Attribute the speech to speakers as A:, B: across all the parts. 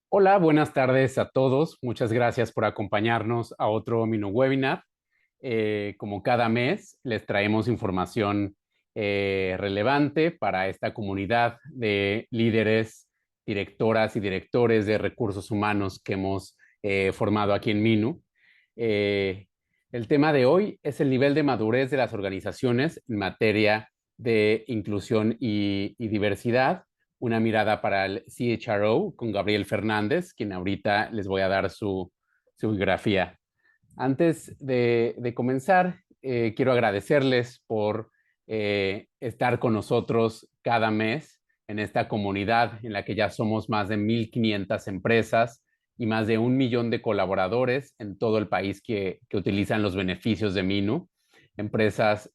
A: Hola, buenas tardes a todos. Muchas gracias por acompañarnos a otro Minu Webinar. Como cada mes, les traemos información relevante para esta comunidad de líderes, directoras y directores de recursos humanos que hemos formado aquí en Minu. Eh, el tema de hoy es el nivel de madurez de las organizaciones en materia de inclusión y diversidad, una mirada para el CHRO con Gabriel Fernández, quien ahorita les voy a dar su biografía. Antes de comenzar, quiero agradecerles por estar con nosotros cada mes en esta comunidad en la que ya somos más de 1,500 empresas y más de 1 millón de colaboradores en todo el país que utilizan los beneficios de Minu. Empresas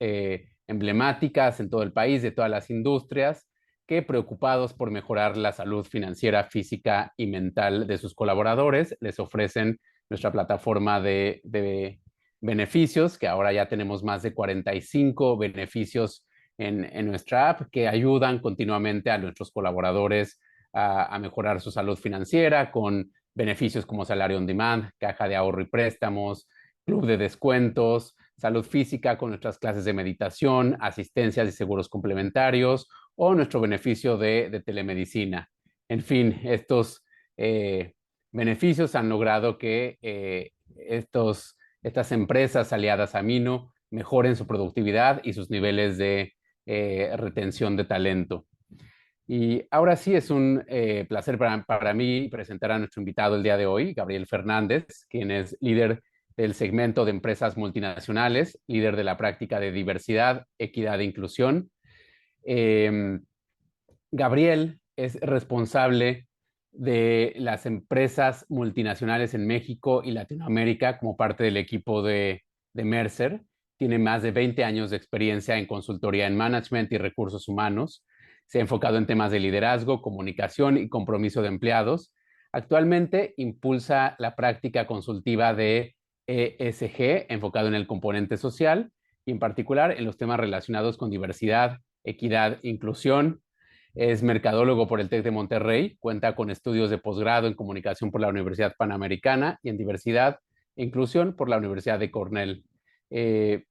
A: emblemáticas en todo el país, de todas las industrias, que preocupados por mejorar la salud financiera, física y mental de sus colaboradores, les ofrecen nuestra plataforma de beneficios, que ahora ya tenemos más de 45 beneficios en nuestra app que ayudan continuamente a nuestros colaboradores a mejorar su salud financiera con beneficios como salario on demand, caja de ahorro y préstamos, club de descuentos, salud física con nuestras clases de meditación, asistencias y seguros complementarios o nuestro beneficio de telemedicina. En fin, estos beneficios han logrado que estas empresas aliadas a Minu mejoren su productividad y sus niveles de retención de talento. Y ahora sí es un placer para mí presentar a nuestro invitado el día de hoy, Gabriel Fernández, quien es líder del segmento de empresas multinacionales, líder de la práctica de diversidad, equidad e inclusión. Eh, Gabriel es responsable de las empresas multinacionales en México y Latinoamérica como parte del equipo de Mercer. Tiene más de 20 años de experiencia en consultoría en management y recursos humanos. Se ha enfocado en temas de liderazgo, comunicación y compromiso de empleados. Actualmente impulsa la práctica consultiva de ESG, enfocado en el componente social y en particular en los temas relacionados con diversidad, equidad e inclusión. Es mercadólogo por el TEC de Monterrey, cuenta con estudios de posgrado en comunicación por la Universidad Panamericana y en diversidad e inclusión por la Universidad de Cornell.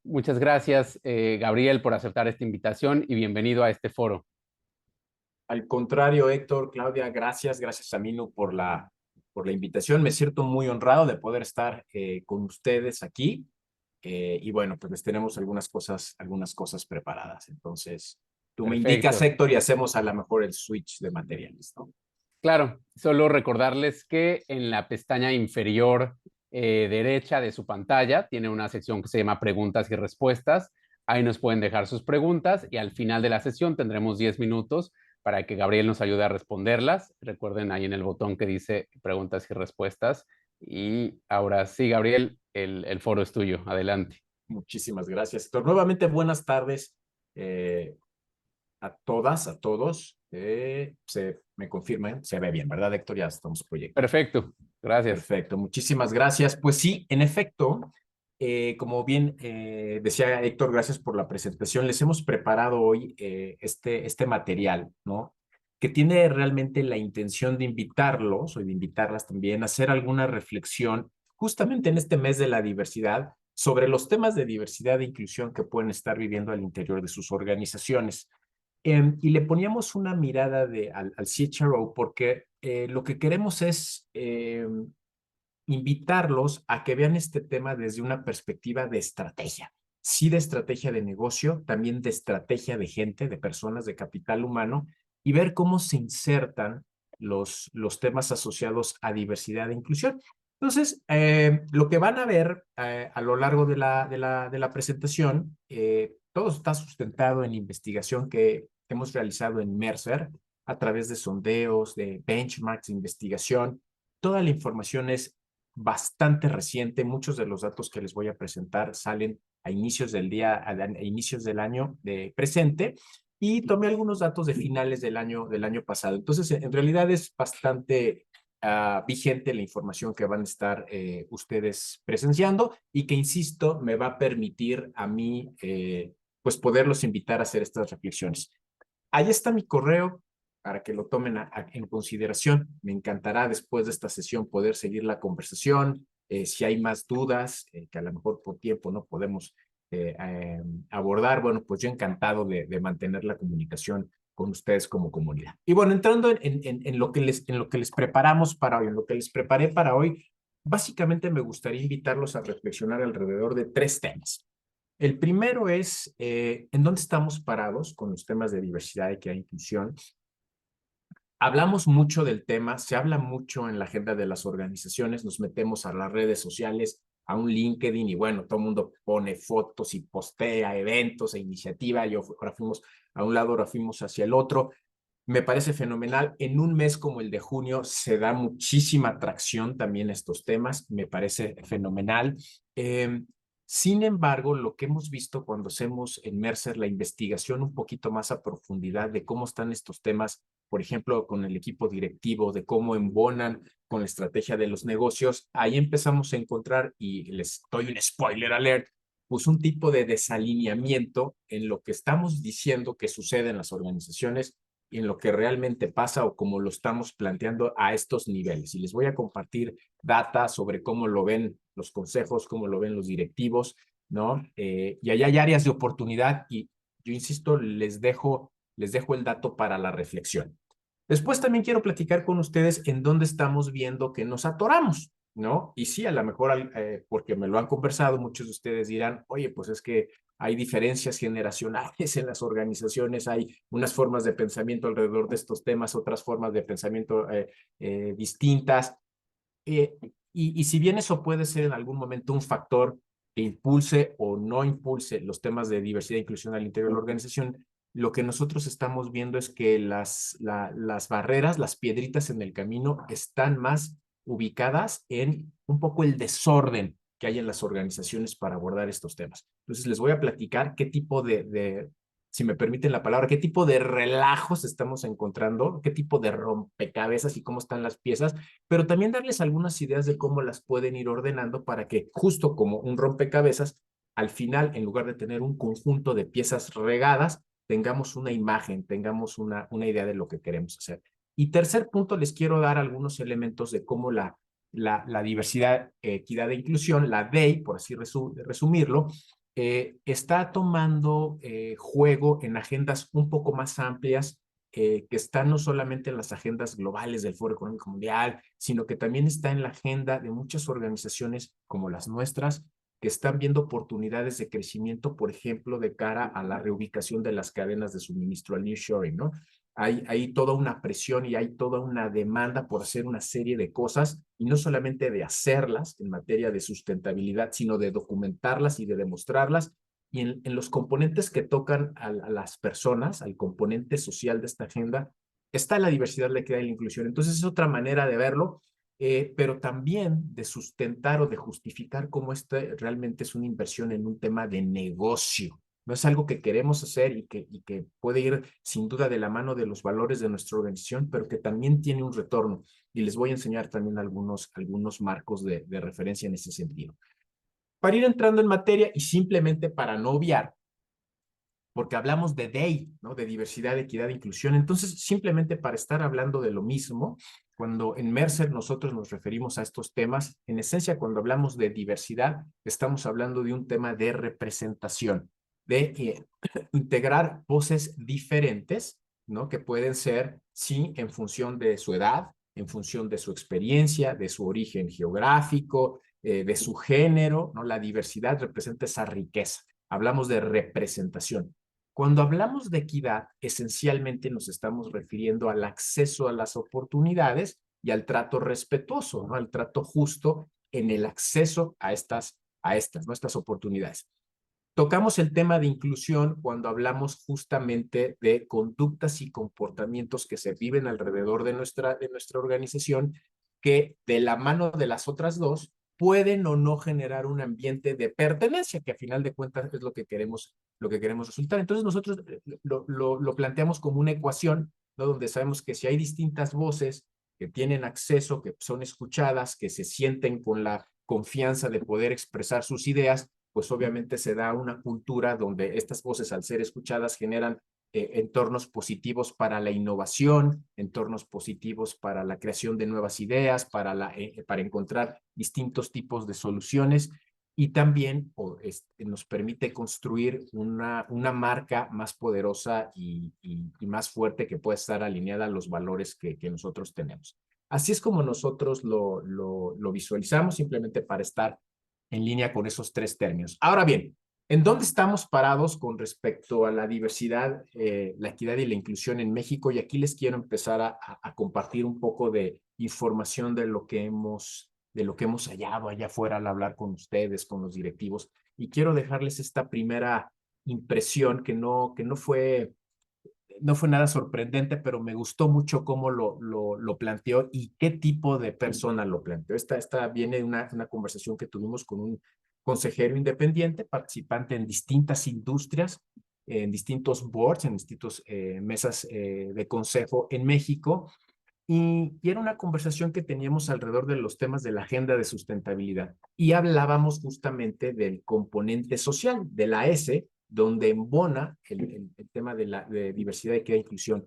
A: Muchas gracias, Gabriel, por aceptar esta invitación y bienvenido a este foro.
B: Al contrario, Héctor, Claudia, gracias a Minu por la invitación. Me siento muy honrado de poder estar con ustedes aquí. Y bueno, pues les tenemos algunas cosas preparadas. Entonces, tú me indicas,
A: Perfecto.
B: Héctor, y hacemos a lo mejor el switch de materiales, ¿no?
A: Claro, solo recordarles que en la pestaña inferior derecha de su pantalla tiene una sección que se llama preguntas y respuestas. Ahí nos pueden dejar sus preguntas y al final de la sesión tendremos 10 minutos para que Gabriel nos ayude a responderlas. Recuerden ahí en el botón que dice preguntas y respuestas. Y ahora sí, Gabriel, el foro es tuyo. Adelante.
B: Muchísimas gracias, Héctor. Nuevamente, buenas tardes a todas, a todos. Me confirman, se ve bien, ¿verdad, Héctor? Ya estamos proyectando.
A: Perfecto. Gracias.
B: Perfecto, muchísimas gracias. Pues sí, en efecto, como bien decía Héctor, gracias por la presentación. Les hemos preparado hoy este material, ¿no? Que tiene realmente la intención de invitarlos o de invitarlas también a hacer alguna reflexión justamente en este mes de la diversidad sobre los temas de diversidad e inclusión que pueden estar viviendo al interior de sus organizaciones. Y le poníamos una mirada al CHRO porque lo que queremos es invitarlos a que vean este tema desde una perspectiva de estrategia. Sí, de estrategia de negocio, también de estrategia de gente, de personas, de capital humano, y ver cómo se insertan los temas asociados a diversidad e inclusión. Entonces, lo que van a ver a lo largo de la presentación, todo está sustentado en investigación que hemos realizado en Mercer a través de sondeos, de benchmarks de investigación. Toda la información es bastante reciente. Muchos de los datos que les voy a presentar salen a inicios a inicios del año de presente, y tomé algunos datos de finales del año pasado. Entonces, en realidad es bastante vigente la información que van a estar ustedes presenciando y que, insisto, me va a permitir a mí pues poderlos invitar a hacer estas reflexiones. Ahí está mi correo. para que lo tomen en consideración. Me encantará después de esta sesión poder seguir la conversación. Si hay más dudas que a lo mejor por tiempo no podemos abordar, bueno, pues yo encantado de mantener la comunicación con ustedes como comunidad. Y bueno, entrando en lo que les preparamos para hoy, en lo que les preparé para hoy, básicamente me gustaría invitarlos a reflexionar alrededor de 3 temas. El primero es en dónde estamos parados con los temas de diversidad, equidad e inclusión. Hablamos mucho del tema, se habla mucho en la agenda de las organizaciones, nos metemos a las redes sociales, a un LinkedIn y bueno, todo el mundo pone fotos y postea eventos e iniciativa. Ahora fuimos a un lado, ahora fuimos hacia el otro. Me parece fenomenal. En un mes como el de junio se da muchísima atracción también a estos temas. Me parece fenomenal. Sin embargo, lo que hemos visto cuando hacemos en Mercer la investigación un poquito más a profundidad de cómo están estos temas, por ejemplo, con el equipo directivo, de cómo embonan con la estrategia de los negocios, ahí empezamos a encontrar, y les doy un spoiler alert, pues un tipo de desalineamiento en lo que estamos diciendo que sucede en las organizaciones y en lo que realmente pasa o como lo estamos planteando a estos niveles. Y les voy a compartir data sobre cómo lo ven los consejos, cómo lo ven los directivos, ¿no? Y allá hay áreas de oportunidad y yo insisto, les dejo el dato para la reflexión. Después también quiero platicar con ustedes en dónde estamos viendo que nos atoramos, ¿no? Y sí, a lo mejor, porque me lo han conversado, muchos de ustedes dirán, oye, pues es que hay diferencias generacionales en las organizaciones, hay unas formas de pensamiento alrededor de estos temas, otras formas de pensamiento distintas. Y si bien eso puede ser en algún momento un factor que impulse o no impulse los temas de diversidad e inclusión al interior de la organización, lo que nosotros estamos viendo es que las barreras, las piedritas en el camino están más ubicadas en un poco el desorden que hay en las organizaciones para abordar estos temas. Entonces les voy a platicar qué tipo si me permiten la palabra, qué tipo de relajos estamos encontrando, qué tipo de rompecabezas y cómo están las piezas, pero también darles algunas ideas de cómo las pueden ir ordenando para que justo como un rompecabezas, al final, en lugar de tener un conjunto de piezas regadas, tengamos una imagen, tengamos una idea de lo que queremos hacer. Y tercer punto, les quiero dar algunos elementos de cómo la diversidad, equidad e inclusión, la DEI, por así resumirlo, está tomando juego en agendas un poco más amplias que están no solamente en las agendas globales del Foro Económico Mundial, sino que también está en la agenda de muchas organizaciones como las nuestras, que están viendo oportunidades de crecimiento, por ejemplo, de cara a la reubicación de las cadenas de suministro al nearshoring, ¿no? Hay toda una presión y hay toda una demanda por hacer una serie de cosas, y no solamente de hacerlas en materia de sustentabilidad, sino de documentarlas y de demostrarlas. Y en los componentes que tocan a las personas, al componente social de esta agenda, está la diversidad, la equidad y la inclusión. Entonces es otra manera de verlo, pero también de sustentar o de justificar cómo este realmente es una inversión en un tema de negocio. No es algo que queremos hacer y que puede ir sin duda de la mano de los valores de nuestra organización, pero que también tiene un retorno. Y les voy a enseñar también algunos marcos de referencia en ese sentido. Para ir entrando en materia y simplemente para no obviar, porque hablamos de DEI, ¿no? De diversidad, equidad e inclusión. Entonces, simplemente para estar hablando de lo mismo, cuando en Mercer nosotros nos referimos a estos temas, en esencia, cuando hablamos de diversidad, estamos hablando de un tema de representación, de integrar voces diferentes, ¿no? Que pueden ser, sí, en función de su edad, en función de su experiencia, de su origen geográfico, de su género, ¿no? La diversidad representa esa riqueza. Hablamos de representación. Cuando hablamos de equidad, esencialmente nos estamos refiriendo al acceso a las oportunidades y al trato respetuoso, ¿no? Al trato justo en el acceso a estas oportunidades. Tocamos el tema de inclusión cuando hablamos justamente de conductas y comportamientos que se viven alrededor de nuestra organización, que de la mano de las otras dos pueden o no generar un ambiente de pertenencia, que a final de cuentas es lo que queremos resultar. Entonces nosotros lo planteamos como una ecuación, ¿no? Donde sabemos que si hay distintas voces que tienen acceso, que son escuchadas, que se sienten con la confianza de poder expresar sus ideas, pues obviamente se da una cultura donde estas voces, al ser escuchadas, generan entornos positivos para la innovación, entornos positivos para la creación de nuevas ideas, para encontrar distintos tipos de soluciones y también nos permite construir una marca más poderosa y más fuerte que pueda estar alineada a los valores que nosotros tenemos. Así es como nosotros lo visualizamos, simplemente para estar en línea con esos tres términos. Ahora bien, ¿en dónde estamos parados con respecto a la diversidad, la equidad y la inclusión en México? Y aquí les quiero empezar a compartir un poco de información de lo que hemos hallado allá afuera al hablar con ustedes, con los directivos. Y quiero dejarles esta primera impresión que no fue nada sorprendente, pero me gustó mucho cómo lo planteó y qué tipo de persona lo planteó. Esta viene de una conversación que tuvimos con un consejero independiente, participante en distintas industrias, en distintos boards, en distintas mesas de consejo en México, y era una conversación que teníamos alrededor de los temas de la agenda de sustentabilidad. Y hablábamos justamente del componente social, de la S, donde embona el tema de diversidad, equidad e inclusión.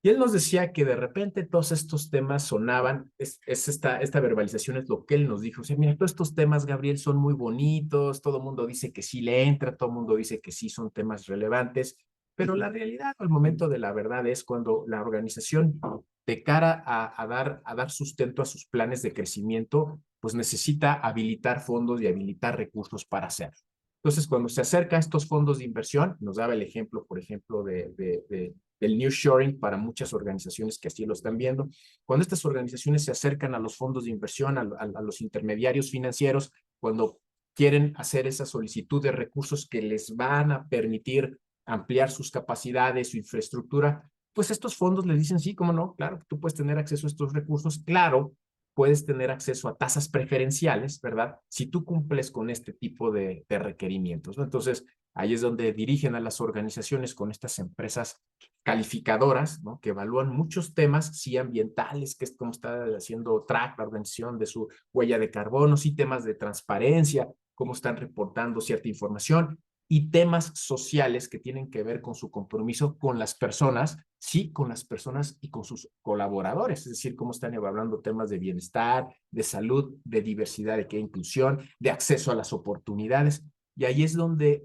B: Y él nos decía que de repente todos estos temas sonaban, esta verbalización es lo que él nos dijo. O sea, mira, todos estos temas, Gabriel, son muy bonitos, todo el mundo dice que sí le entra, todo el mundo dice que sí son temas relevantes, pero la realidad, al momento de la verdad, es cuando la organización, de cara a dar sustento a sus planes de crecimiento, pues necesita habilitar fondos y habilitar recursos para hacerlo. Entonces, cuando se acerca a estos fondos de inversión, nos daba el ejemplo, por ejemplo, del nearshoring para muchas organizaciones que así lo están viendo. Cuando estas organizaciones se acercan a los fondos de inversión, a los intermediarios financieros, cuando quieren hacer esa solicitud de recursos que les van a permitir ampliar sus capacidades, su infraestructura, pues estos fondos les dicen, sí, cómo no, claro, tú puedes tener acceso a estos recursos, claro, puedes tener acceso a tasas preferenciales, ¿verdad? Si tú cumples con este tipo de requerimientos, ¿no? Entonces, ahí es donde dirigen a las organizaciones con estas empresas calificadoras, ¿no? Que evalúan muchos temas, sí ambientales, que es como está haciendo track la organización de su huella de carbono, sí temas de transparencia, cómo están reportando cierta información, y temas sociales que tienen que ver con su compromiso con las personas, sí, con las personas y con sus colaboradores, es decir, cómo están evaluando temas de bienestar, de salud, de diversidad, de inclusión, de acceso a las oportunidades. Y ahí es donde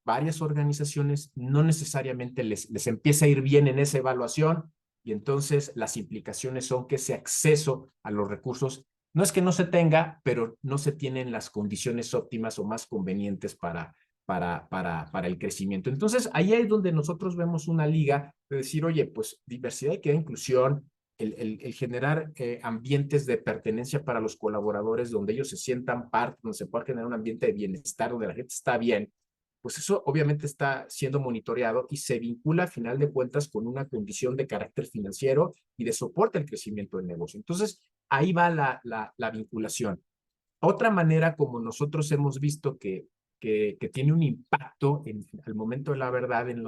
B: varias organizaciones no necesariamente les empieza a ir bien en esa evaluación, y entonces las implicaciones son que ese acceso a los recursos no es que no se tenga, pero no se tienen las condiciones óptimas o más convenientes para el crecimiento. Entonces, ahí es donde nosotros vemos una liga de decir, oye, pues diversidad, equidad, inclusión, el generar ambientes de pertenencia para los colaboradores, donde ellos se sientan parte, donde se pueda generar un ambiente de bienestar, donde la gente está bien, pues eso obviamente está siendo monitoreado y se vincula a final de cuentas con una condición de carácter financiero y de soporte al crecimiento del negocio. Entonces, ahí va la vinculación. Otra manera como nosotros hemos visto que tiene un impacto al momento de la verdad en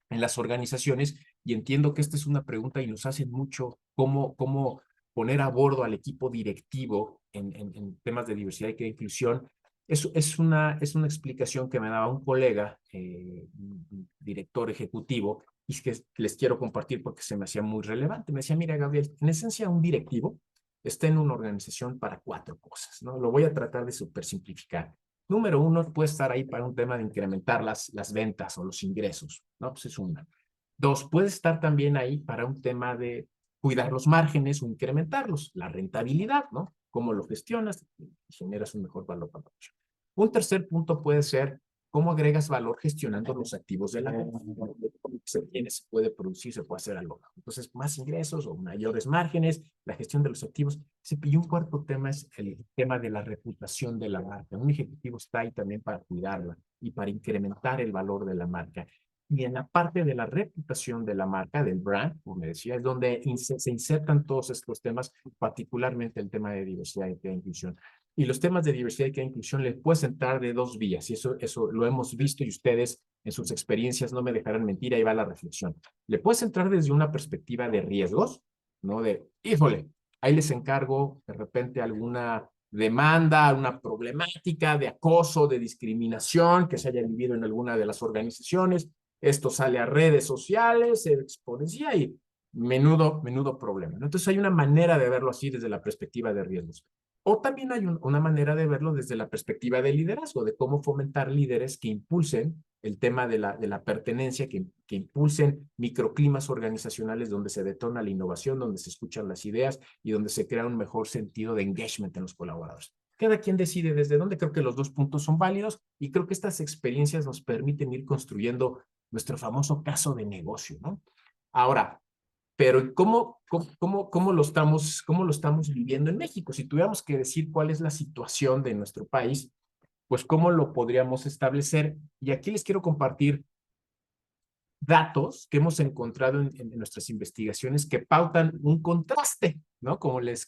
B: las organizaciones, y entiendo que esta es una pregunta y nos hacen mucho cómo poner a bordo al equipo directivo en temas de diversidad y inclusión. Es una explicación que me daba un colega, un director ejecutivo, y es que les quiero compartir porque se me hacía muy relevante. Me decía, mira, Gabriel, en esencia un directivo está en una organización para 4 cosas, ¿no? Lo voy a tratar de súper simplificar. Número 1, puede estar ahí para un tema de incrementar las ventas o los ingresos, ¿no? Pues es una. 2, puede estar también ahí para un tema de cuidar los márgenes o incrementarlos, la rentabilidad, ¿no? Cómo lo gestionas y generas un mejor valor para ellos. Un tercer punto puede ser cómo agregas valor gestionando los activos de la se tiene, se puede producir, se puede hacer algo. Entonces, más ingresos o mayores márgenes, la gestión de los activos. Y un cuarto tema es el tema de la reputación de la marca. Un ejecutivo está ahí también para cuidarla y para incrementar el valor de la marca. Y en la parte de la reputación de la marca, del brand, como me decía, es donde se insertan todos estos temas, particularmente el tema de diversidad y de inclusión. Y los temas de diversidad y inclusión les puedes entrar de 2 vías, y eso lo hemos visto, y ustedes en sus experiencias no me dejarán mentir, ahí va la reflexión. Le puedes entrar desde una perspectiva de riesgos, ¿no? De, híjole, ahí les encargo de repente alguna demanda, una problemática de acoso, de discriminación que se haya vivido en alguna de las organizaciones. Esto sale a redes sociales, se exponencia y menudo problema, ¿no? Entonces hay una manera de verlo así desde la perspectiva de riesgos. O también hay una manera de verlo desde la perspectiva de liderazgo, de cómo fomentar líderes que impulsen el tema de la pertenencia, que impulsen microclimas organizacionales donde se detona la innovación, donde se escuchan las ideas y donde se crea un mejor sentido de engagement en los colaboradores. Cada quien decide desde dónde. Creo que los dos puntos son válidos y creo que estas experiencias nos permiten ir construyendo nuestro famoso caso de negocio, ¿no? Ahora, pero ¿cómo lo estamos viviendo en México? Si tuviéramos que decir cuál es la situación de nuestro país, pues ¿cómo lo podríamos establecer? Y aquí les quiero compartir datos que hemos encontrado en nuestras investigaciones que pautan un contraste, ¿no? Como les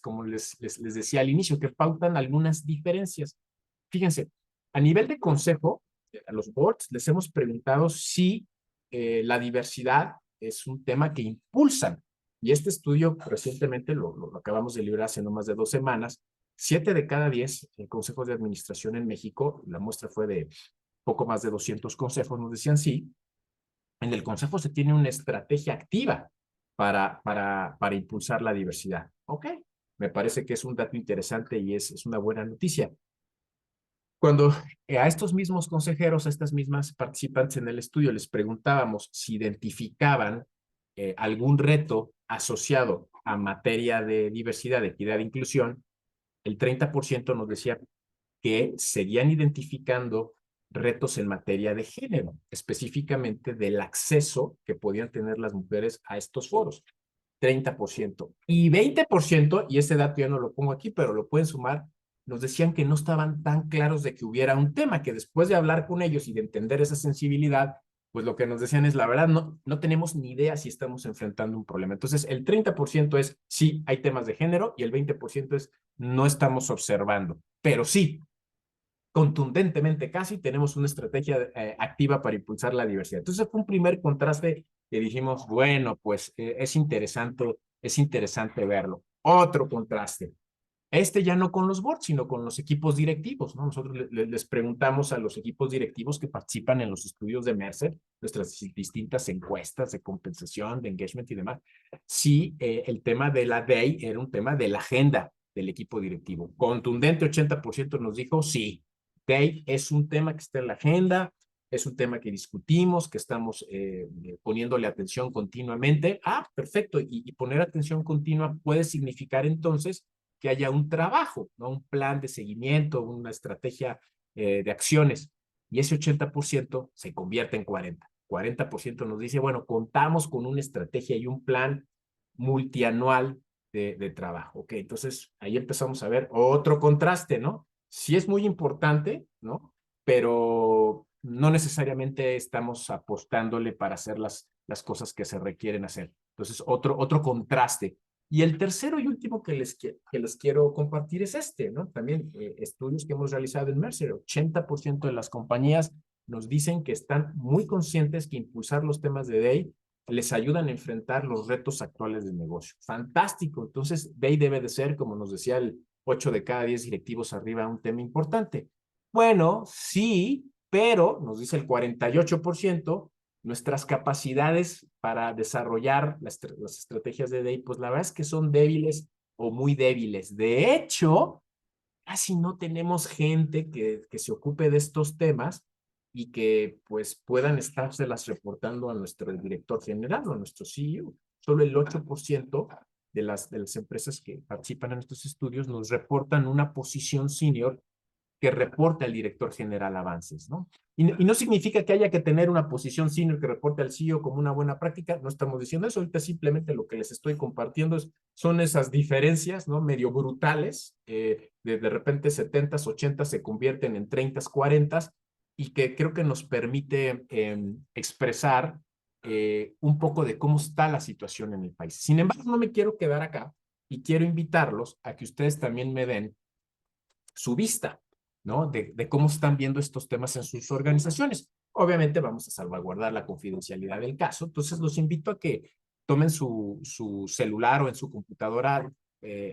B: decía al inicio, que pautan algunas diferencias. Fíjense, a nivel de consejo, a los boards les hemos preguntado si la diversidad es un tema que impulsan. Y este estudio recientemente lo acabamos de librar hace no más de 2 semanas. 7 de cada 10 consejos de administración en México, la muestra fue de poco más de 200 consejos, nos decían sí. En el consejo se tiene una estrategia activa para impulsar la diversidad. Ok, me parece que es un dato interesante y es una buena noticia. Cuando a estos mismos consejeros, a estas mismas participantes en el estudio, les preguntábamos si identificaban algún reto asociado a materia de diversidad, equidad e inclusión, el 30% nos decía que seguían identificando retos en materia de género, específicamente del acceso que podían tener las mujeres a estos foros. 30%. Y 20%, y ese dato ya no lo pongo aquí, pero lo pueden sumar, nos decían que no estaban tan claros de que hubiera un tema, que después de hablar con ellos y de entender esa sensibilidad, pues lo que nos decían es, la verdad, no tenemos ni idea si estamos enfrentando un problema. Entonces, el 30% es, sí, hay temas de género, y el 20% es, no estamos observando. Pero sí, contundentemente casi tenemos una estrategia activa para impulsar la diversidad. Entonces fue un primer contraste que dijimos, bueno, pues es interesante verlo. Otro contraste, este ya no con los boards, sino con los equipos directivos, ¿no? Nosotros les preguntamos a los equipos directivos que participan en los estudios de Mercer, nuestras distintas encuestas de compensación, de engagement y demás, si el tema de la DEI era un tema de la agenda del equipo directivo. Contundente 80% nos dijo sí, DEI es un tema que está en la agenda, es un tema que discutimos, que estamos poniéndole atención continuamente. Ah, perfecto. Y poner atención continua puede significar entonces que haya un trabajo, ¿no? Un plan de seguimiento, una estrategia de acciones. Y ese 80% se convierte en 40%. 40% nos dice, bueno, contamos con una estrategia y un plan multianual de trabajo. Ok, entonces ahí empezamos a ver otro contraste, ¿no? Sí es muy importante, ¿no? Pero no necesariamente estamos apostándole para hacer las cosas que se requieren hacer. Entonces, otro contraste. Y el tercero y último que les quiero compartir es este, ¿no? También estudios que hemos realizado en Mercer, 80% de las compañías nos dicen que están muy conscientes que impulsar los temas de DEI les ayudan a enfrentar los retos actuales del negocio. Fantástico. Entonces, DEI debe de ser, como nos decía el 8 de cada 10 directivos arriba, un tema importante. Bueno, sí, pero nos dice el 48%, nuestras capacidades para desarrollar las estrategias de DEI, pues la verdad es que son débiles o muy débiles. De hecho, casi no tenemos gente que se ocupe de estos temas y que pues puedan estárselas reportando a nuestro director general o a nuestro CEO. Solo el 8% de las empresas que participan en estos estudios nos reportan una posición senior que reporte al director general avances, ¿no? Y no significa que haya que tener una posición senior que reporte al CEO como una buena práctica, no estamos diciendo eso, ahorita simplemente lo que les estoy compartiendo son esas diferencias, ¿no? Medio brutales, de repente 70s, 80s se convierten en 30s, 40s, y que creo que nos permite expresar un poco de cómo está la situación en el país. Sin embargo, no me quiero quedar acá y quiero invitarlos a que ustedes también me den su vista, ¿no? De cómo están viendo estos temas en sus organizaciones. Obviamente vamos a salvaguardar la confidencialidad del caso, entonces los invito a que tomen su celular o en su computadora,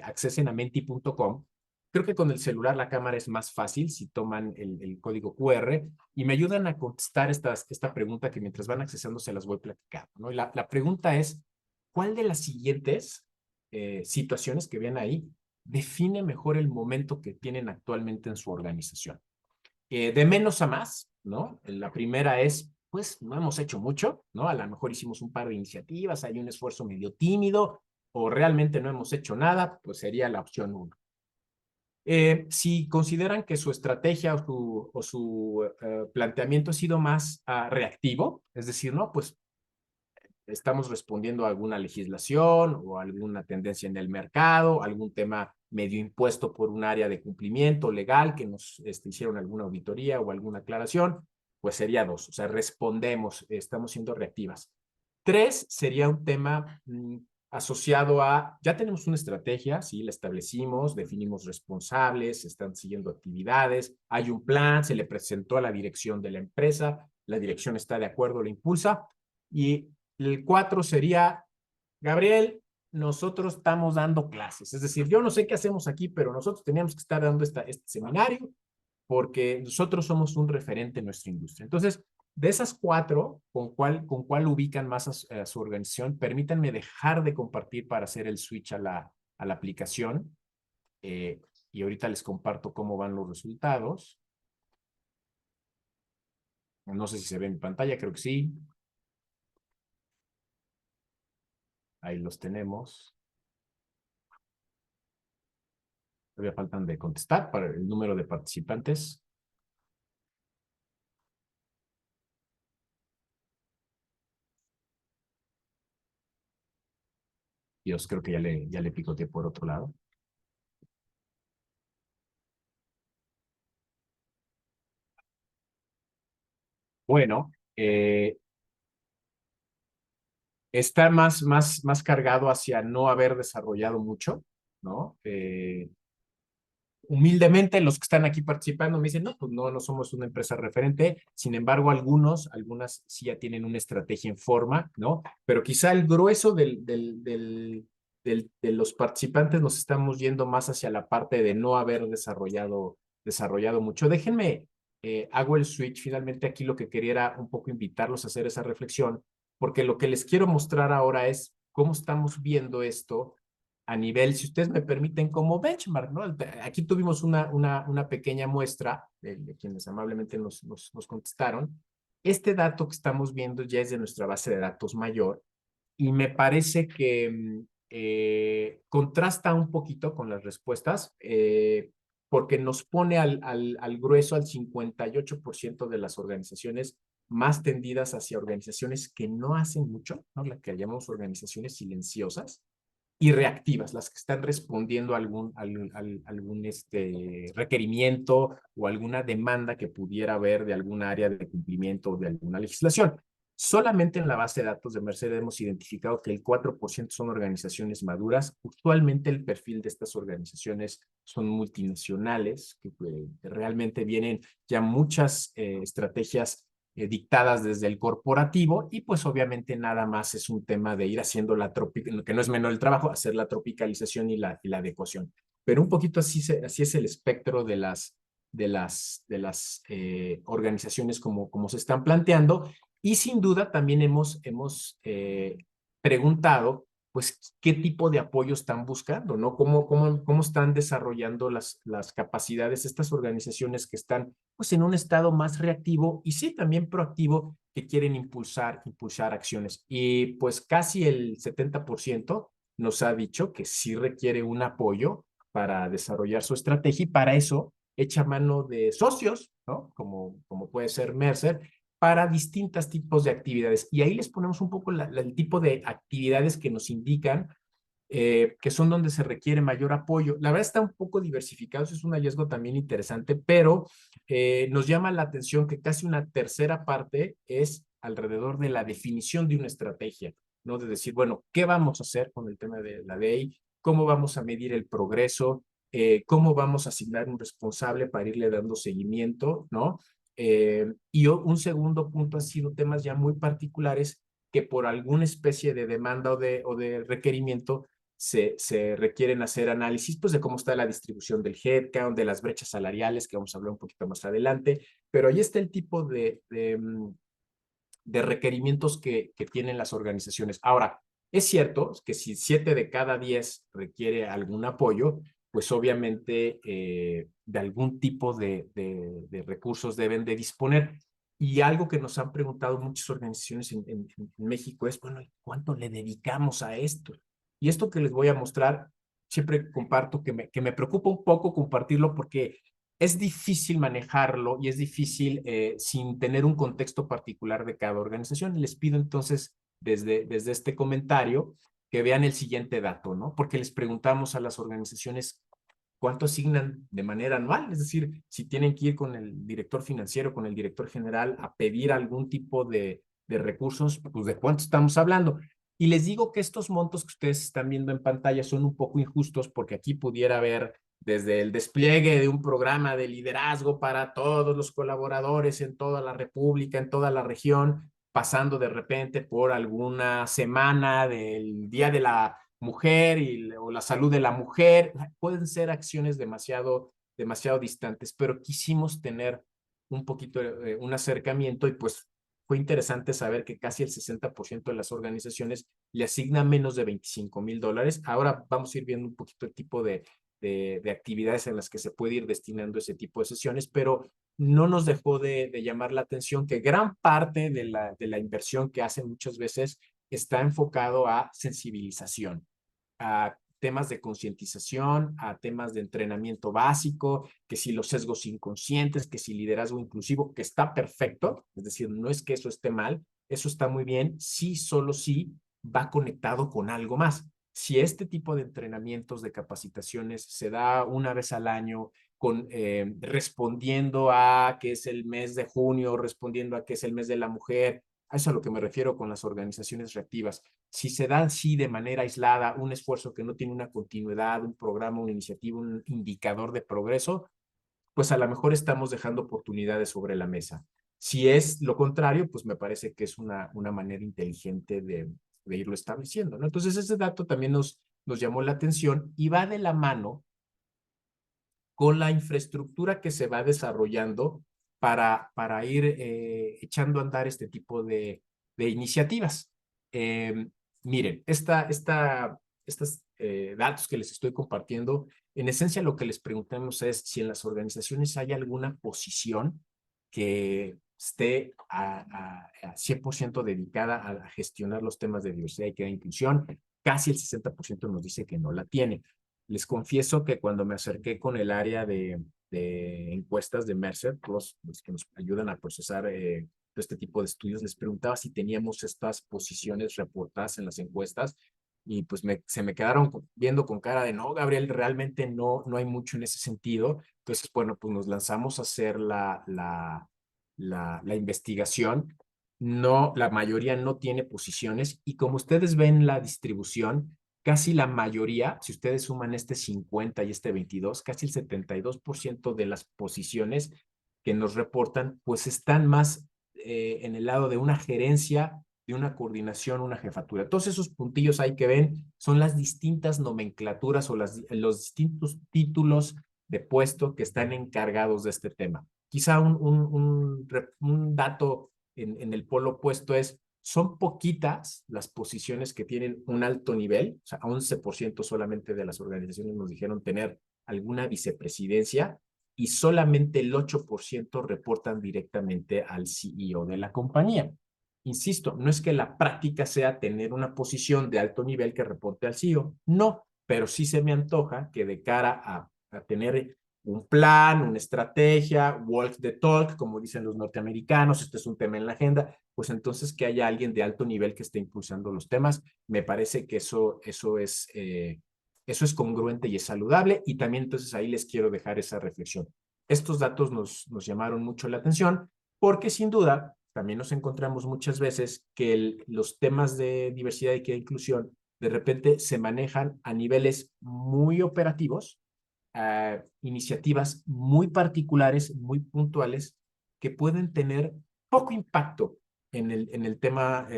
B: accesen a menti.com Creo que con el celular la cámara es más fácil si toman el código QR y me ayudan a contestar esta pregunta que mientras van accesando se las voy platicando, ¿no? Y la pregunta es, ¿cuál de las siguientes situaciones que ven ahí define mejor el momento que tienen actualmente en su organización? De menos a más, ¿no? La primera es, pues no hemos hecho mucho, ¿no? A lo mejor hicimos un par de iniciativas, hay un esfuerzo medio tímido o realmente no hemos hecho nada, pues sería la opción 1. Si consideran que su estrategia o su planteamiento ha sido más reactivo, es decir, no, pues estamos respondiendo a alguna legislación o alguna tendencia en el mercado, algún tema medio impuesto por un área de cumplimiento legal que nos hicieron alguna auditoría o alguna aclaración, pues sería 2, o sea, respondemos, estamos siendo reactivas. 3 sería un tema asociado a, ya tenemos una estrategia, sí, la establecimos, definimos responsables, se están siguiendo actividades, hay un plan, se le presentó a la dirección de la empresa, la dirección está de acuerdo, lo impulsa, y el 4 sería, Gabriel, nosotros estamos dando clases, es decir, yo no sé qué hacemos aquí, pero nosotros teníamos que estar dando este seminario porque nosotros somos un referente en nuestra industria. Entonces, de esas 4, ¿con cuál ubican más a su organización? Permítanme dejar de compartir para hacer el switch a la aplicación. Y ahorita les comparto cómo van los resultados. No sé si se ve en pantalla, creo que sí. Ahí los tenemos. Todavía faltan de contestar para el número de participantes. Dios, creo que ya le picoteé por otro lado. Bueno, está más cargado hacia no haber desarrollado mucho, ¿no? Humildemente los que están aquí participando me dicen, no, pues no somos una empresa referente, sin embargo algunas sí ya tienen una estrategia en forma, ¿no? Pero quizá el grueso de los participantes nos estamos yendo más hacia la parte de no haber desarrollado mucho. Déjenme, hago el switch, finalmente aquí lo que quería era un poco invitarlos a hacer esa reflexión, porque lo que les quiero mostrar ahora es cómo estamos viendo esto a nivel, si ustedes me permiten, como benchmark, ¿no? Aquí tuvimos una pequeña muestra de quienes amablemente nos contestaron. Este dato que estamos viendo ya es de nuestra base de datos mayor y me parece que contrasta un poquito con las respuestas porque nos pone al grueso al 58% de las organizaciones más tendidas hacia organizaciones que no hacen mucho, ¿no? La que llamamos organizaciones silenciosas y reactivas, las que están respondiendo a algún requerimiento o alguna demanda que pudiera haber de alguna área de cumplimiento o de alguna legislación. Solamente en la base de datos de Mercer hemos identificado que el 4% son organizaciones maduras. Usualmente el perfil de estas organizaciones son multinacionales, que realmente vienen ya muchas estrategias dictadas desde el corporativo y pues obviamente nada más es un tema de ir haciendo que no es menor el trabajo, hacer la tropicalización y la adecuación. Pero un poquito así es el espectro de las organizaciones como se están planteando y sin duda también hemos preguntado pues qué tipo de apoyo están buscando, ¿no? ¿Cómo están desarrollando las capacidades estas organizaciones que están pues en un estado más reactivo y sí también proactivo que quieren impulsar acciones. Y pues casi el 70% nos ha dicho que sí requiere un apoyo para desarrollar su estrategia y para eso echa mano de socios, ¿no? Como puede ser Mercer, para distintos tipos de actividades. Y ahí les ponemos un poco el tipo de actividades que nos indican que son donde se requiere mayor apoyo. La verdad está un poco diversificado, eso es un hallazgo también interesante, pero nos llama la atención que casi una tercera parte es alrededor de la definición de una estrategia, ¿no? De decir, bueno, ¿qué vamos a hacer con el tema de la ley? ¿Cómo vamos a medir el progreso? ¿Cómo vamos a asignar un responsable para irle dando seguimiento, ¿no? Y un segundo punto ha sido temas ya muy particulares que por alguna especie de demanda o de requerimiento se requieren hacer análisis pues, de cómo está la distribución del headcount, de las brechas salariales, que vamos a hablar un poquito más adelante, pero ahí está el tipo de requerimientos que tienen las organizaciones. Ahora, es cierto que si 7 de cada 10 requiere algún apoyo, pues obviamente de algún tipo de recursos deben de disponer. Y algo que nos han preguntado muchas organizaciones en México es, bueno, ¿cuánto le dedicamos a esto? Y esto que les voy a mostrar, siempre comparto que me preocupa un poco compartirlo porque es difícil manejarlo y es difícil sin tener un contexto particular de cada organización. Les pido entonces desde este comentario que vean el siguiente dato, ¿no? Porque les preguntamos a las organizaciones cuánto asignan de manera anual, es decir, si tienen que ir con el director financiero, con el director general a pedir algún tipo de recursos, pues de cuánto estamos hablando. Y les digo que estos montos que ustedes están viendo en pantalla son un poco injustos porque aquí pudiera haber desde el despliegue de un programa de liderazgo para todos los colaboradores en toda la República, en toda la región, pasando de repente por alguna semana del Día de la Mujer o la salud de la mujer. Pueden ser acciones demasiado distantes, pero quisimos tener un poquito un acercamiento y pues fue interesante saber que casi el 60% de las organizaciones le asignan menos de $25,000. Ahora vamos a ir viendo un poquito el tipo de actividades en las que se puede ir destinando ese tipo de sesiones, pero no nos dejó de llamar la atención que gran parte de la inversión que hacen muchas veces está enfocado a sensibilización, a temas de concientización, a temas de entrenamiento básico, que si los sesgos inconscientes, que si liderazgo inclusivo, que está perfecto, es decir, no es que eso esté mal, eso está muy bien, sí, solo sí va conectado con algo más. Si este tipo de entrenamientos, de capacitaciones se da una vez al año, respondiendo a que es el mes de junio, respondiendo a que es el mes de la mujer, a eso es a lo que me refiero con las organizaciones reactivas. Si se da así de manera aislada un esfuerzo que no tiene una continuidad, un programa, una iniciativa, un indicador de progreso, pues a lo mejor estamos dejando oportunidades sobre la mesa. Si es lo contrario, pues me parece que es una manera inteligente de irlo estableciendo, ¿no? Entonces ese dato también nos llamó la atención y va de la mano con la infraestructura que se va desarrollando para ir echando a andar este tipo de iniciativas. Miren, estos datos que les estoy compartiendo, en esencia lo que les preguntamos es si en las organizaciones hay alguna posición que esté a 100% dedicada a gestionar los temas de diversidad, equidad e inclusión. Casi el 60% nos dice que no la tiene. Les confieso que cuando me acerqué con el área de encuestas de Mercer, los que nos ayudan a procesar este tipo de estudios, les preguntaba si teníamos estas posiciones reportadas en las encuestas y pues se me quedaron viendo con cara de no, Gabriel, realmente no hay mucho en ese sentido. Entonces, bueno, pues nos lanzamos a hacer la investigación. No, la mayoría no tiene posiciones y como ustedes ven la distribución, casi la mayoría, si ustedes suman este 50 y este 22, casi el 72% de las posiciones que nos reportan, pues están más en el lado de una gerencia, de una coordinación, una jefatura. Todos esos puntillos ahí que ven son las distintas nomenclaturas o los distintos títulos de puesto que están encargados de este tema. Quizá un dato en el polo opuesto es son poquitas las posiciones que tienen un alto nivel, o sea, 11% solamente de las organizaciones nos dijeron tener alguna vicepresidencia y solamente el 8% reportan directamente al CEO de la compañía. Insisto, no es que la práctica sea tener una posición de alto nivel que reporte al CEO, no, pero sí se me antoja que de cara a tener un plan, una estrategia, walk the talk, como dicen los norteamericanos, este es un tema en la agenda, pues entonces que haya alguien de alto nivel que esté impulsando los temas, me parece que eso es congruente y es saludable y también entonces ahí les quiero dejar esa reflexión. Estos datos nos llamaron mucho la atención porque sin duda también nos encontramos muchas veces que los temas de diversidad y inclusión de repente se manejan a niveles muy operativos, iniciativas muy particulares, muy puntuales, que pueden tener poco impacto en el tema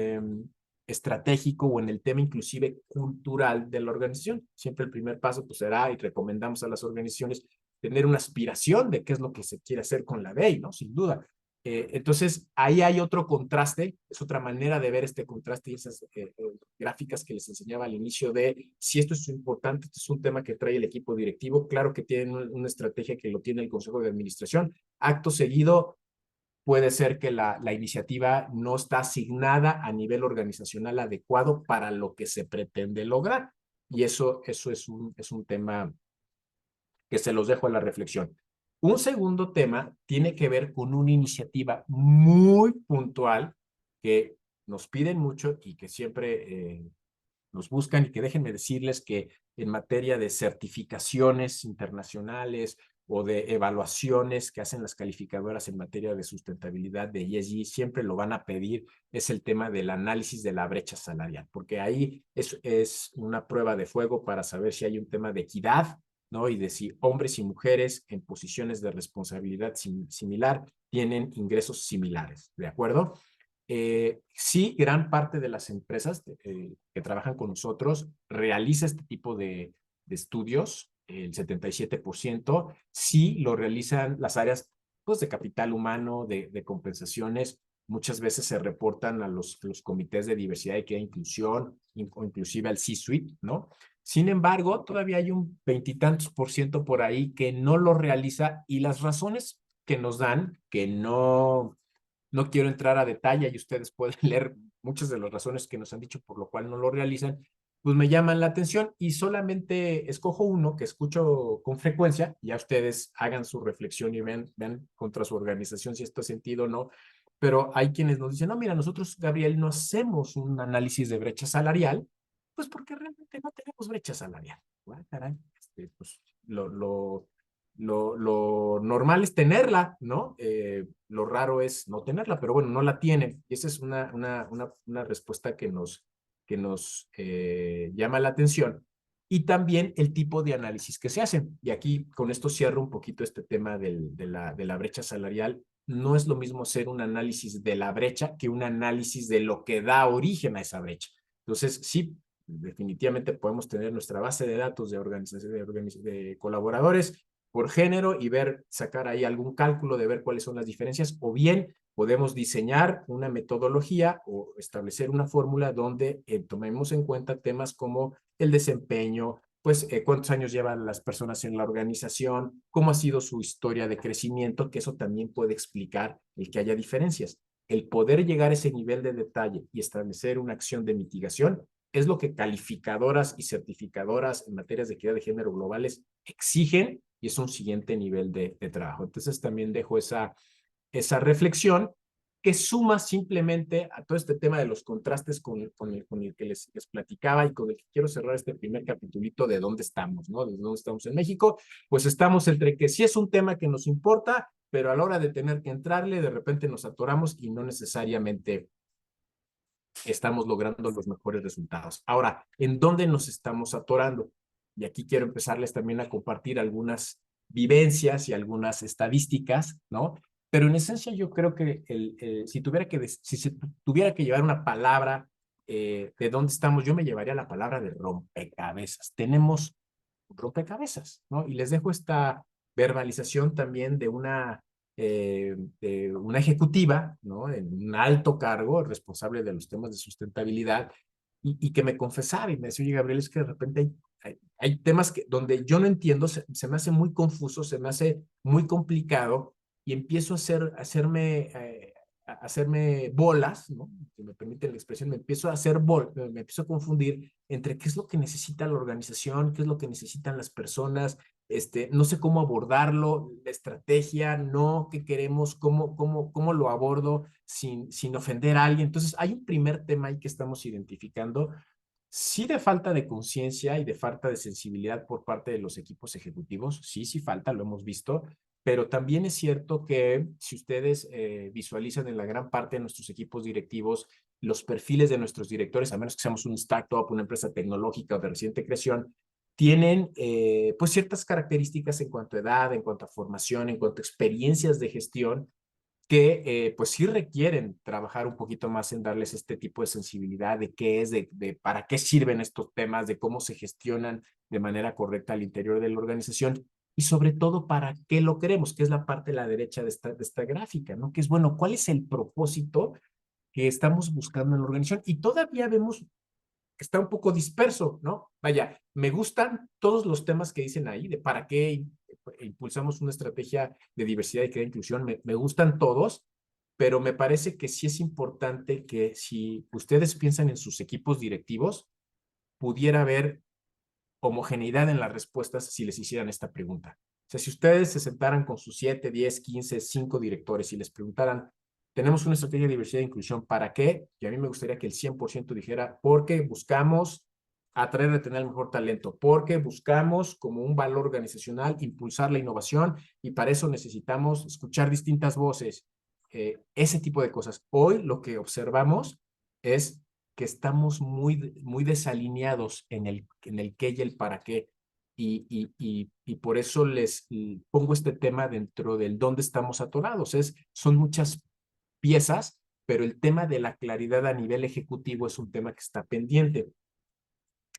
B: estratégico o en el tema inclusive cultural de la organización. Siempre el primer paso pues será, y recomendamos a las organizaciones, tener una aspiración de qué es lo que se quiere hacer con la DEI, ¿no? Sin duda. Entonces, ahí hay otro contraste, es otra manera de ver este contraste y esas gráficas que les enseñaba al inicio de si esto es importante, esto es un tema que trae el equipo directivo, claro que tienen una estrategia que lo tiene el Consejo de Administración. Acto seguido, puede ser que la iniciativa no está asignada a nivel organizacional adecuado para lo que se pretende lograr. Y eso es un tema que se los dejo a la reflexión. Un segundo tema tiene que ver con una iniciativa muy puntual que nos piden mucho y que siempre nos buscan, y que déjenme decirles que en materia de certificaciones internacionales o de evaluaciones que hacen las calificadoras en materia de sustentabilidad de ESG, siempre lo van a pedir, es el tema del análisis de la brecha salarial, porque ahí es una prueba de fuego para saber si hay un tema de equidad, ¿no? Y de si hombres y mujeres en posiciones de responsabilidad similar tienen ingresos similares, ¿de acuerdo? Sí, gran parte de las empresas que trabajan con nosotros realiza este tipo de estudios, el 77%, sí lo realizan las áreas pues, de capital humano, de compensaciones, muchas veces se reportan a los comités de diversidad, equidad e inclusión, o inclusive al C-Suite, ¿no? Sin embargo, todavía hay un veintitantos por ciento por ahí que no lo realiza, y las razones que nos dan, que no quiero entrar a detalle y ustedes pueden leer muchas de las razones que nos han dicho por lo cual no lo realizan, pues me llaman la atención, y solamente escojo uno que escucho con frecuencia. Ya ustedes hagan su reflexión y vean contra su organización si esto es sentido o no. Pero hay quienes nos dicen, no, mira, nosotros, Gabriel, no hacemos un análisis de brecha salarial, pues porque realmente no tenemos brecha salarial. Ah, caray, pues lo normal es tenerla, ¿no? Lo raro es no tenerla, pero bueno, no la tienen. Y esa es una respuesta que nos llama la atención. Y también el tipo de análisis que se hacen. Y aquí con esto cierro un poquito este tema de la brecha salarial. No es lo mismo hacer un análisis de la brecha que un análisis de lo que da origen a esa brecha. Entonces, sí, definitivamente podemos tener nuestra base de datos de organización de colaboradores por género y sacar ahí algún cálculo de ver cuáles son las diferencias, o bien podemos diseñar una metodología o establecer una fórmula donde tomemos en cuenta temas como el desempeño, pues cuántos años llevan las personas en la organización, cómo ha sido su historia de crecimiento, que eso también puede explicar el que haya diferencias. El poder llegar a ese nivel de detalle y establecer una acción de mitigación es lo que calificadoras y certificadoras en materias de equidad de género globales exigen, y es un siguiente nivel de trabajo. Entonces también dejo esa reflexión que suma simplemente a todo este tema de los contrastes con el que les platicaba, y con el que quiero cerrar este primer capitulito de dónde estamos, ¿no? De dónde estamos en México. Pues estamos entre que sí es un tema que nos importa, pero a la hora de tener que entrarle, de repente nos atoramos y no necesariamente estamos logrando los mejores resultados. Ahora, ¿en dónde nos estamos atorando? Y aquí quiero empezarles también a compartir algunas vivencias y algunas estadísticas, ¿no? Pero en esencia yo creo que si se tuviera que llevar una palabra de dónde estamos, yo me llevaría la palabra de rompecabezas. Tenemos rompecabezas, ¿no? Y les dejo esta verbalización también de una ejecutiva, ¿no? En un alto cargo, responsable de los temas de sustentabilidad, y que me confesaba y me decía, oye, Gabriel, es que de repente hay temas donde yo no entiendo, se me hace muy confuso, se me hace muy complicado, y empiezo a hacerme bolas, ¿no? Si me permiten la expresión, me empiezo a me empiezo a confundir entre qué es lo que necesita la organización, qué es lo que necesitan las personas, no sé cómo abordarlo, la estrategia, no, qué queremos, cómo lo abordo sin ofender a alguien. Entonces, hay un primer tema ahí que estamos identificando, sí, de falta de conciencia y de falta de sensibilidad por parte de los equipos ejecutivos. Sí, sí falta, lo hemos visto, pero también es cierto que si ustedes visualizan en la gran parte de nuestros equipos directivos los perfiles de nuestros directores, a menos que seamos un startup, una empresa tecnológica o de reciente creación, tienen pues ciertas características en cuanto a edad, en cuanto a formación, en cuanto a experiencias de gestión, que pues sí requieren trabajar un poquito más en darles este tipo de sensibilidad de qué es, de para qué sirven estos temas, de cómo se gestionan de manera correcta al interior de la organización y sobre todo para qué lo queremos, que es la parte de la derecha de esta gráfica, ¿no? Que es, bueno, ¿cuál es el propósito que estamos buscando en la organización? Y todavía vemos que está un poco disperso, ¿no? Vaya, me gustan todos los temas que dicen ahí, de para qué impulsamos una estrategia de diversidad, equidad e inclusión, me gustan todos, pero me parece que sí es importante que si ustedes piensan en sus equipos directivos, pudiera haber homogeneidad en las respuestas si les hicieran esta pregunta. O sea, si ustedes se sentaran con sus 7, 10, 15, 5 directores y les preguntaran, tenemos una estrategia de diversidad e inclusión, ¿para qué? Y a mí me gustaría que el 100% dijera, porque buscamos atraer y retener el mejor talento, porque buscamos como un valor organizacional impulsar la innovación y para eso necesitamos escuchar distintas voces, ese tipo de cosas. Hoy lo que observamos es que estamos muy desalineados en el qué y el para qué. Y por eso les pongo este tema dentro del dónde estamos atorados. Son muchas piezas, pero el tema de la claridad a nivel ejecutivo es un tema que está pendiente.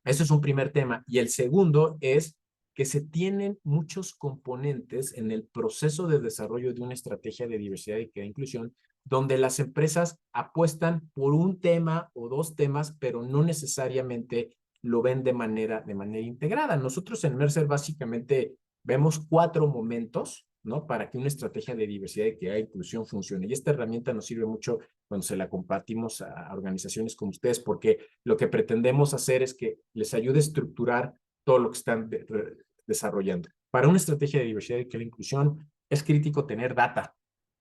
B: Eso es un primer tema. Y el segundo es que se tienen muchos componentes en el proceso de desarrollo de una estrategia de diversidad, equidad e inclusión, donde las empresas apuestan por un tema o dos temas, pero no necesariamente lo ven de manera integrada. Nosotros en Mercer básicamente vemos 4 momentos, ¿no? Para que una estrategia de diversidad, equidad e inclusión funcione. Y esta herramienta nos sirve mucho cuando se la compartimos a organizaciones como ustedes, porque lo que pretendemos hacer es que les ayude a estructurar todo lo que están desarrollando. Para una estrategia de diversidad y la inclusión es crítico tener data,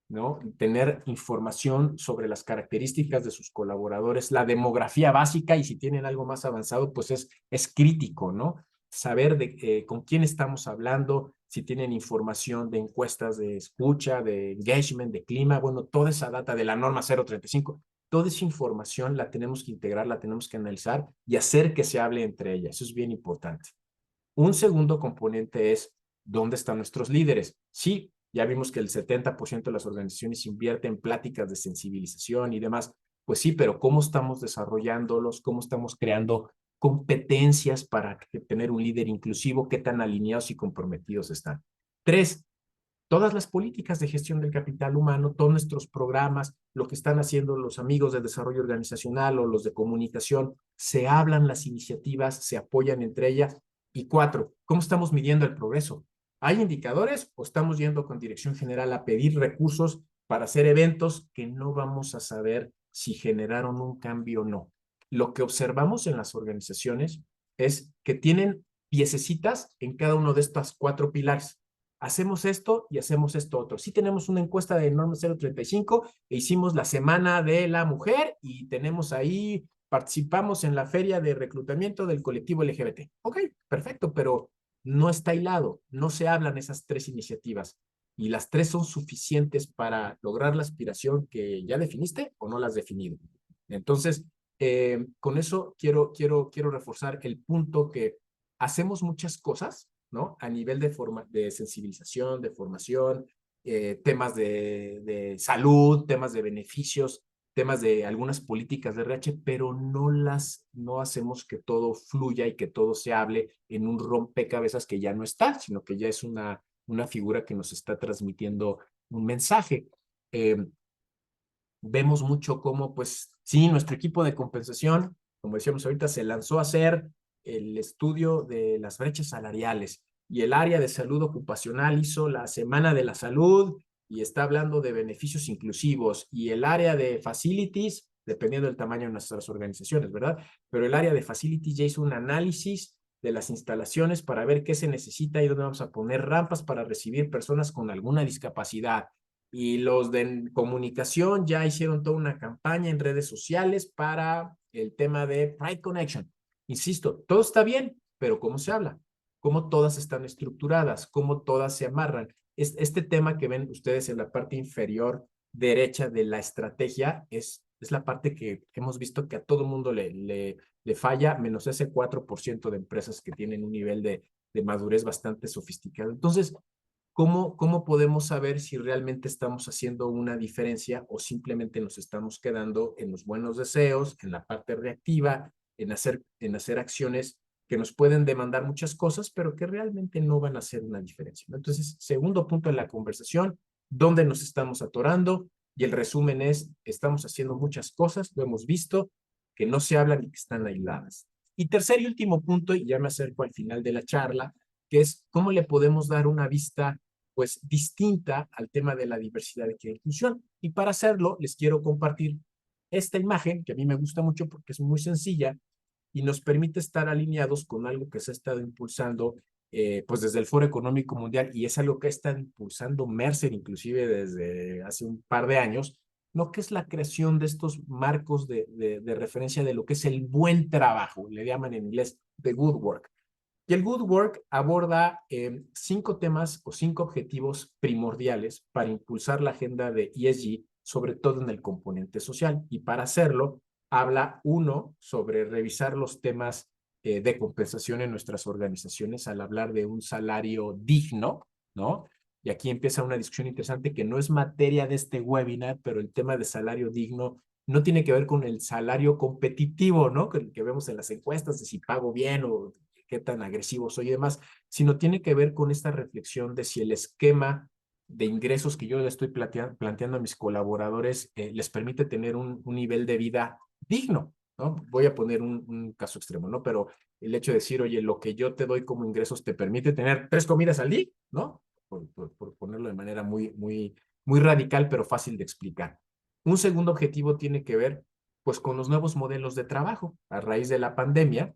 B: ¿no? Tener información sobre las características de sus colaboradores, la demografía básica y si tienen algo más avanzado, pues es crítico, ¿no? Saber con quién estamos hablando, si tienen información de encuestas de escucha, de engagement, de clima, bueno, toda esa data de la norma 035, toda esa información la tenemos que integrar, la tenemos que analizar y hacer que se hable entre ellas. Eso es bien importante. Un segundo componente es dónde están nuestros líderes. Sí, ya vimos que el 70% de las organizaciones invierte en pláticas de sensibilización y demás. Pues sí, pero ¿cómo estamos desarrollándolos? ¿Cómo estamos creando competencias para tener un líder inclusivo? ¿Qué tan alineados y comprometidos están? 3, todas las políticas de gestión del capital humano, todos nuestros programas, lo que están haciendo los amigos de desarrollo organizacional o los de comunicación, se hablan las iniciativas, se apoyan entre ellas. Y 4, ¿cómo estamos midiendo el progreso? ¿Hay indicadores o estamos yendo con dirección general a pedir recursos para hacer eventos que no vamos a saber si generaron un cambio o no? Lo que observamos en las organizaciones es que tienen piececitas en cada uno de estos 4 pilares. Hacemos esto y hacemos esto otro. Sí tenemos una encuesta de norma 035 e hicimos la semana de la mujer y tenemos ahí, participamos en la feria de reclutamiento del colectivo LGBT. Ok, perfecto, pero no está hilado, no se hablan esas 3 iniciativas y las 3 son suficientes para lograr la aspiración que ya definiste o no la has definido. Entonces, con eso quiero reforzar el punto que hacemos muchas cosas, ¿no? A nivel de sensibilización, de formación, temas de salud, temas de beneficios, temas de algunas políticas de RH, pero no hacemos que todo fluya y que todo se hable en un rompecabezas que ya no está, sino que ya es una figura que nos está transmitiendo un mensaje. Eh, Vemos mucho cómo, pues, sí, nuestro equipo de compensación, como decíamos ahorita, se lanzó a hacer el estudio de las brechas salariales y el área de salud ocupacional hizo la Semana de la Salud y está hablando de beneficios inclusivos y el área de facilities, dependiendo del tamaño de nuestras organizaciones, ¿verdad? Pero el área de facilities ya hizo un análisis de las instalaciones para ver qué se necesita y dónde vamos a poner rampas para recibir personas con alguna discapacidad y los de comunicación ya hicieron toda una campaña en redes sociales para el tema de Pride Connection. Insisto, todo está bien, pero ¿cómo se habla? ¿Cómo todas están estructuradas? ¿Cómo todas se amarran? Este tema que ven ustedes en la parte inferior derecha de la estrategia es la parte que hemos visto que a todo mundo le falla, menos ese 4% de empresas que tienen un nivel de madurez bastante sofisticado. Entonces, ¿Cómo podemos saber si realmente estamos haciendo una diferencia o simplemente nos estamos quedando en los buenos deseos, en la parte reactiva, en hacer acciones que nos pueden demandar muchas cosas, pero que realmente no van a hacer una diferencia, ¿no? Entonces, segundo punto en la conversación, ¿dónde nos estamos atorando? Y el resumen es, estamos haciendo muchas cosas, lo hemos visto, que no se hablan y que están aisladas. Y tercer y último punto, y ya me acerco al final de la charla, que es cómo le podemos dar una vista pues distinta al tema de la diversidad y la inclusión. Y para hacerlo, les quiero compartir esta imagen que a mí me gusta mucho porque es muy sencilla y nos permite estar alineados con algo que se ha estado impulsando pues desde el Foro Económico Mundial y es algo que ha estado impulsando Mercer inclusive desde hace un par de años, lo que es la creación de estos marcos de referencia de lo que es el buen trabajo, le llaman en inglés the good work. Y el Good Work aborda 5 temas o 5 objetivos primordiales para impulsar la agenda de ESG, sobre todo en el componente social. Y para hacerlo, habla uno sobre revisar los temas de compensación en nuestras organizaciones al hablar de un salario digno, ¿no? Y aquí empieza una discusión interesante que no es materia de este webinar, pero el tema de salario digno no tiene que ver con el salario competitivo, ¿no? Que vemos en las encuestas de si pago bien o qué tan agresivo soy y demás, sino tiene que ver con esta reflexión de si el esquema de ingresos que yo le estoy planteando a mis colaboradores les permite tener un nivel de vida digno, ¿no? Voy a poner un caso extremo, ¿no? Pero el hecho de decir, oye, lo que yo te doy como ingresos te permite tener 3 comidas al día, ¿no? Por ponerlo de manera muy radical, pero fácil de explicar. Un segundo objetivo tiene que ver, pues, con los nuevos modelos de trabajo. A raíz de la pandemia,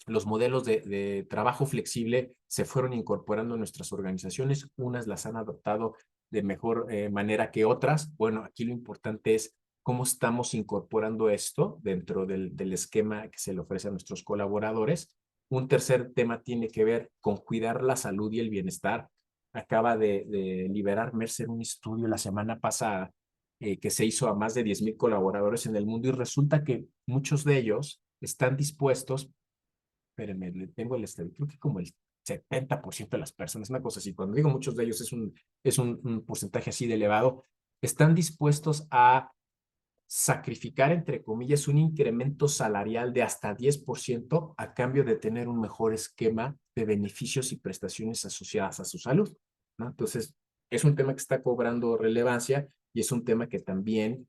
B: los modelos de trabajo flexible se fueron incorporando en nuestras organizaciones, unas las han adoptado de mejor manera que otras. Bueno, aquí lo importante es cómo estamos incorporando esto dentro del esquema que se le ofrece a nuestros colaboradores. Un tercer tema tiene que ver con cuidar la salud y el bienestar. Acaba de liberar Mercer un estudio la semana pasada que se hizo a más de 10,000 colaboradores en el mundo y resulta que muchos de ellos están dispuestos, espérenme, le tengo el creo que como el 70% de las personas, una cosa así, cuando digo muchos de ellos es un porcentaje así de elevado, están dispuestos a sacrificar, entre comillas, un incremento salarial de hasta 10% a cambio de tener un mejor esquema de beneficios y prestaciones asociadas a su salud, ¿no? Entonces, es un tema que está cobrando relevancia y es un tema que también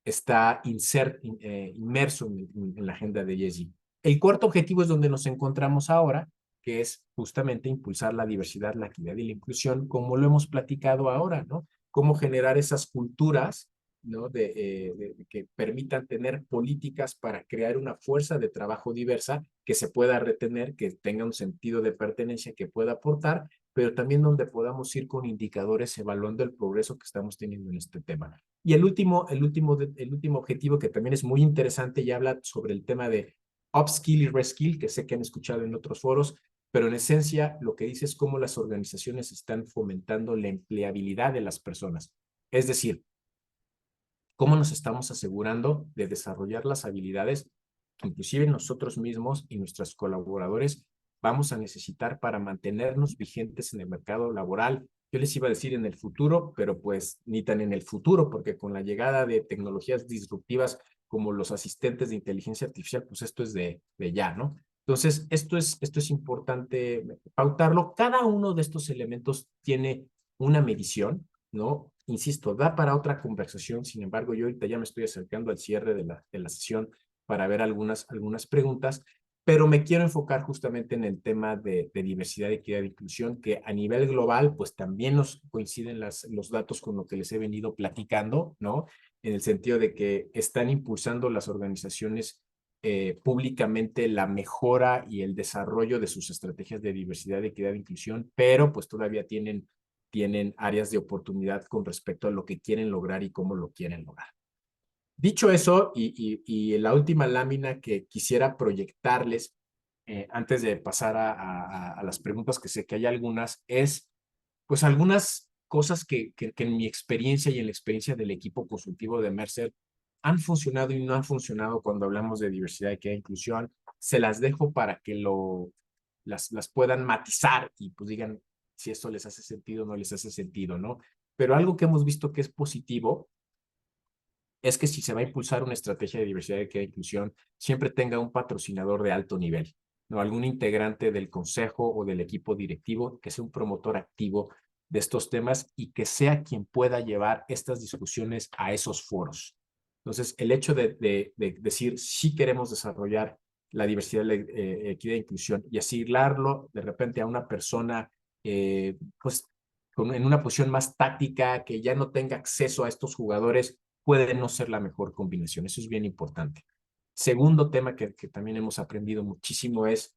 B: está inmerso en la agenda de ESG. El cuarto objetivo es donde nos encontramos ahora, que es justamente impulsar la diversidad, la equidad y la inclusión, como lo hemos platicado ahora, ¿no? Cómo generar esas culturas, ¿no? De que permitan tener políticas para crear una fuerza de trabajo diversa que se pueda retener, que tenga un sentido de pertenencia, que pueda aportar, pero también donde podamos ir con indicadores evaluando el progreso que estamos teniendo en este tema. Y el último objetivo que también es muy interesante y habla sobre el tema de upskill y reskill, que sé que han escuchado en otros foros, pero en esencia lo que dice es cómo las organizaciones están fomentando la empleabilidad de las personas. Es decir, cómo nos estamos asegurando de desarrollar las habilidades que inclusive nosotros mismos y nuestros colaboradores vamos a necesitar para mantenernos vigentes en el mercado laboral. Yo les iba a decir en el futuro, pero pues ni tan en el futuro, porque con la llegada de tecnologías disruptivas como los asistentes de inteligencia artificial, pues esto es de ya, ¿no? Entonces, esto es importante pautarlo. Cada uno de estos elementos tiene una medición, ¿no? Insisto, da para otra conversación, sin embargo, yo ahorita ya me estoy acercando al cierre de la sesión para ver algunas preguntas, pero me quiero enfocar justamente en el tema de diversidad, equidad e inclusión, que a nivel global, pues también nos coinciden los datos con lo que les he venido platicando, ¿no? En el sentido de que están impulsando las organizaciones públicamente la mejora y el desarrollo de sus estrategias de diversidad, equidad e inclusión, pero pues todavía tienen áreas de oportunidad con respecto a lo que quieren lograr y cómo lo quieren lograr. Dicho eso, y la última lámina que quisiera proyectarles antes de pasar a las preguntas, que sé que hay algunas, es pues algunas cosas que en mi experiencia y en la experiencia del equipo consultivo de Mercer han funcionado y no han funcionado cuando hablamos de diversidad, equidad e inclusión. Se las dejo para que las puedan matizar y pues digan, si esto les hace sentido o no les hace sentido, ¿no? Pero algo que hemos visto que es positivo es que si se va a impulsar una estrategia de diversidad, equidad e inclusión, siempre tenga un patrocinador de alto nivel, ¿no? Algún integrante del consejo o del equipo directivo que sea un promotor activo de estos temas y que sea quien pueda llevar estas discusiones a esos foros. Entonces, el hecho de decir si queremos desarrollar la diversidad, la equidad e inclusión y asignarlo de repente a una persona, pues, en una posición más táctica, que ya no tenga acceso a estos jugadores, puede no ser la mejor combinación. Eso es bien importante. Segundo tema que también hemos aprendido muchísimo es,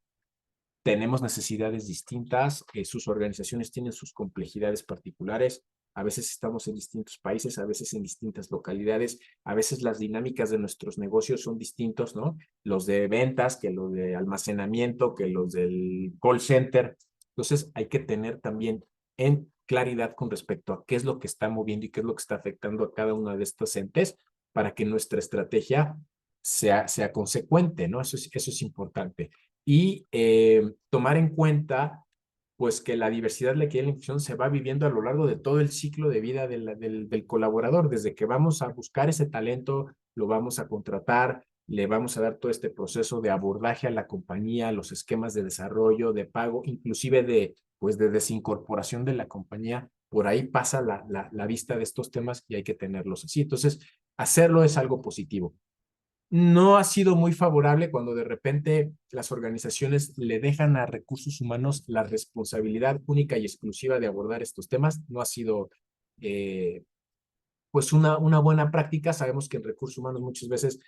B: tenemos necesidades distintas, sus organizaciones tienen sus complejidades particulares, a veces estamos en distintos países, a veces en distintas localidades, a veces las dinámicas de nuestros negocios son distintos, ¿no? Los de ventas, que los de almacenamiento, que los del call center. Entonces hay que tener también en claridad con respecto a qué es lo que está moviendo y qué es lo que está afectando a cada una de estas entes para que nuestra estrategia sea consecuente, ¿no? Eso es importante. Y tomar en cuenta pues que la diversidad, la equidad y la inclusión se va viviendo a lo largo de todo el ciclo de vida del colaborador, desde que vamos a buscar ese talento, lo vamos a contratar, le vamos a dar todo este proceso de abordaje a la compañía, los esquemas de desarrollo, de pago, inclusive pues de desincorporación de la compañía. Por ahí pasa la vista de estos temas y hay que tenerlos así. Entonces, hacerlo es algo positivo. No ha sido muy favorable cuando de repente las organizaciones le dejan a recursos humanos la responsabilidad única y exclusiva de abordar estos temas. No ha sido pues una buena práctica. Sabemos que en recursos humanos muchas veces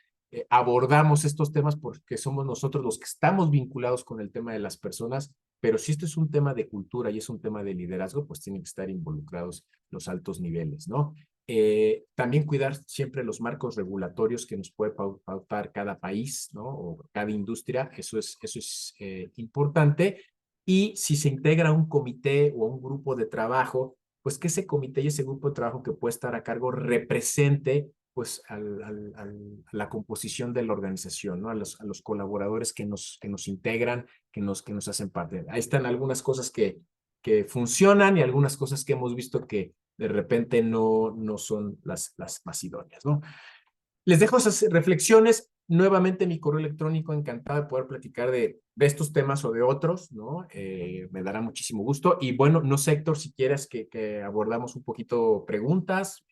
B: abordamos estos temas porque somos nosotros los que estamos vinculados con el tema de las personas, pero si esto es un tema de cultura y es un tema de liderazgo, pues tienen que estar involucrados los altos niveles, ¿no? También cuidar siempre los marcos regulatorios que nos puede pautar cada país, ¿no? O cada industria, eso es importante. Y si se integra un comité o un grupo de trabajo, pues que ese comité y ese grupo de trabajo que puede estar a cargo represente pues a la composición de la organización, ¿no? A los colaboradores que nos integran, que nos hacen parte. Ahí están algunas cosas que funcionan y algunas cosas que hemos visto que de repente no son las más idóneas, ¿no? Les dejo esas reflexiones. Nuevamente mi correo electrónico, encantado de poder platicar de estos temas o de otros, ¿no? Me dará muchísimo gusto. Y bueno, no sé, Héctor, si quieres que abordamos un poquito preguntas,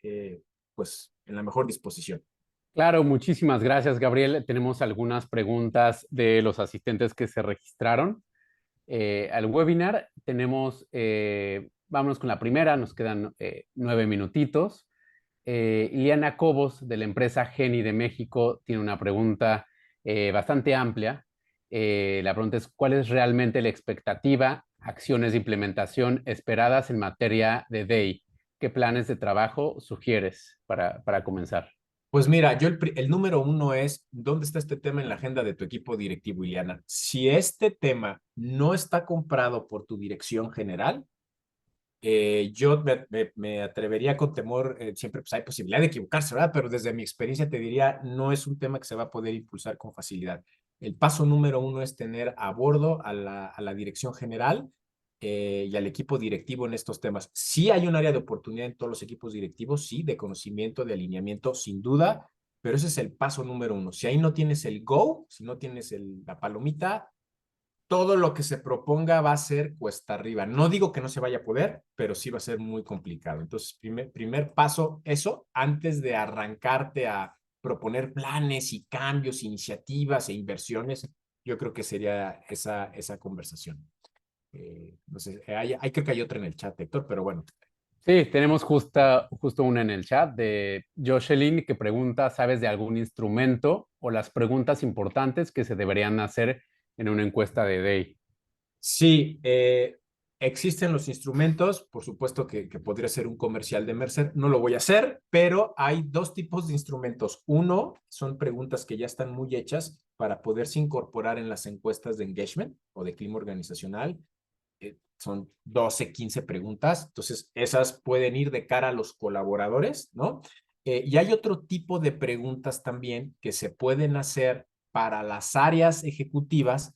B: pues en la mejor disposición.
A: Claro, muchísimas gracias, Gabriel. Tenemos algunas preguntas de los asistentes que se registraron al webinar. Vámonos con la primera, nos quedan 9 minutitos. Iliana Cobos, de la empresa Geni de México, tiene una pregunta bastante amplia. La pregunta es, ¿cuál es realmente la expectativa, acciones de implementación esperadas en materia de DEI? ¿Qué planes de trabajo sugieres para comenzar?
B: Pues mira, el número uno es, ¿dónde está este tema en la agenda de tu equipo directivo, Iliana? Si este tema no está comprado por tu dirección general, yo me atrevería con temor, siempre pues hay posibilidad de equivocarse, ¿verdad? Pero desde mi experiencia te diría, no es un tema que se va a poder impulsar con facilidad. El paso número uno es tener a bordo a la dirección general y al equipo directivo en estos temas. Sí hay un área de oportunidad en todos los equipos directivos, sí, de conocimiento, de alineamiento, sin duda, pero ese es el paso número uno. Si ahí no tienes el go, si no tienes la palomita, todo lo que se proponga va a ser cuesta arriba. No digo que no se vaya a poder, pero sí va a ser muy complicado. Entonces, primer paso, eso, antes de arrancarte a proponer planes y cambios, iniciativas e inversiones, yo creo que sería esa conversación. No sé, creo que hay otra en el chat, Héctor, pero bueno.
A: Sí, tenemos justo una en el chat de Joshelyn que pregunta, ¿sabes de algún instrumento o las preguntas importantes que se deberían hacer en una encuesta de DEI?
B: Sí, existen los instrumentos, por supuesto que podría ser un comercial de Mercer, no lo voy a hacer, pero hay dos tipos de instrumentos. Uno, son preguntas que ya están muy hechas para poderse incorporar en las encuestas de engagement o de clima organizacional. Son 12, 15 preguntas, entonces esas pueden ir de cara a los colaboradores, ¿no? Y hay otro tipo de preguntas también que se pueden hacer para las áreas ejecutivas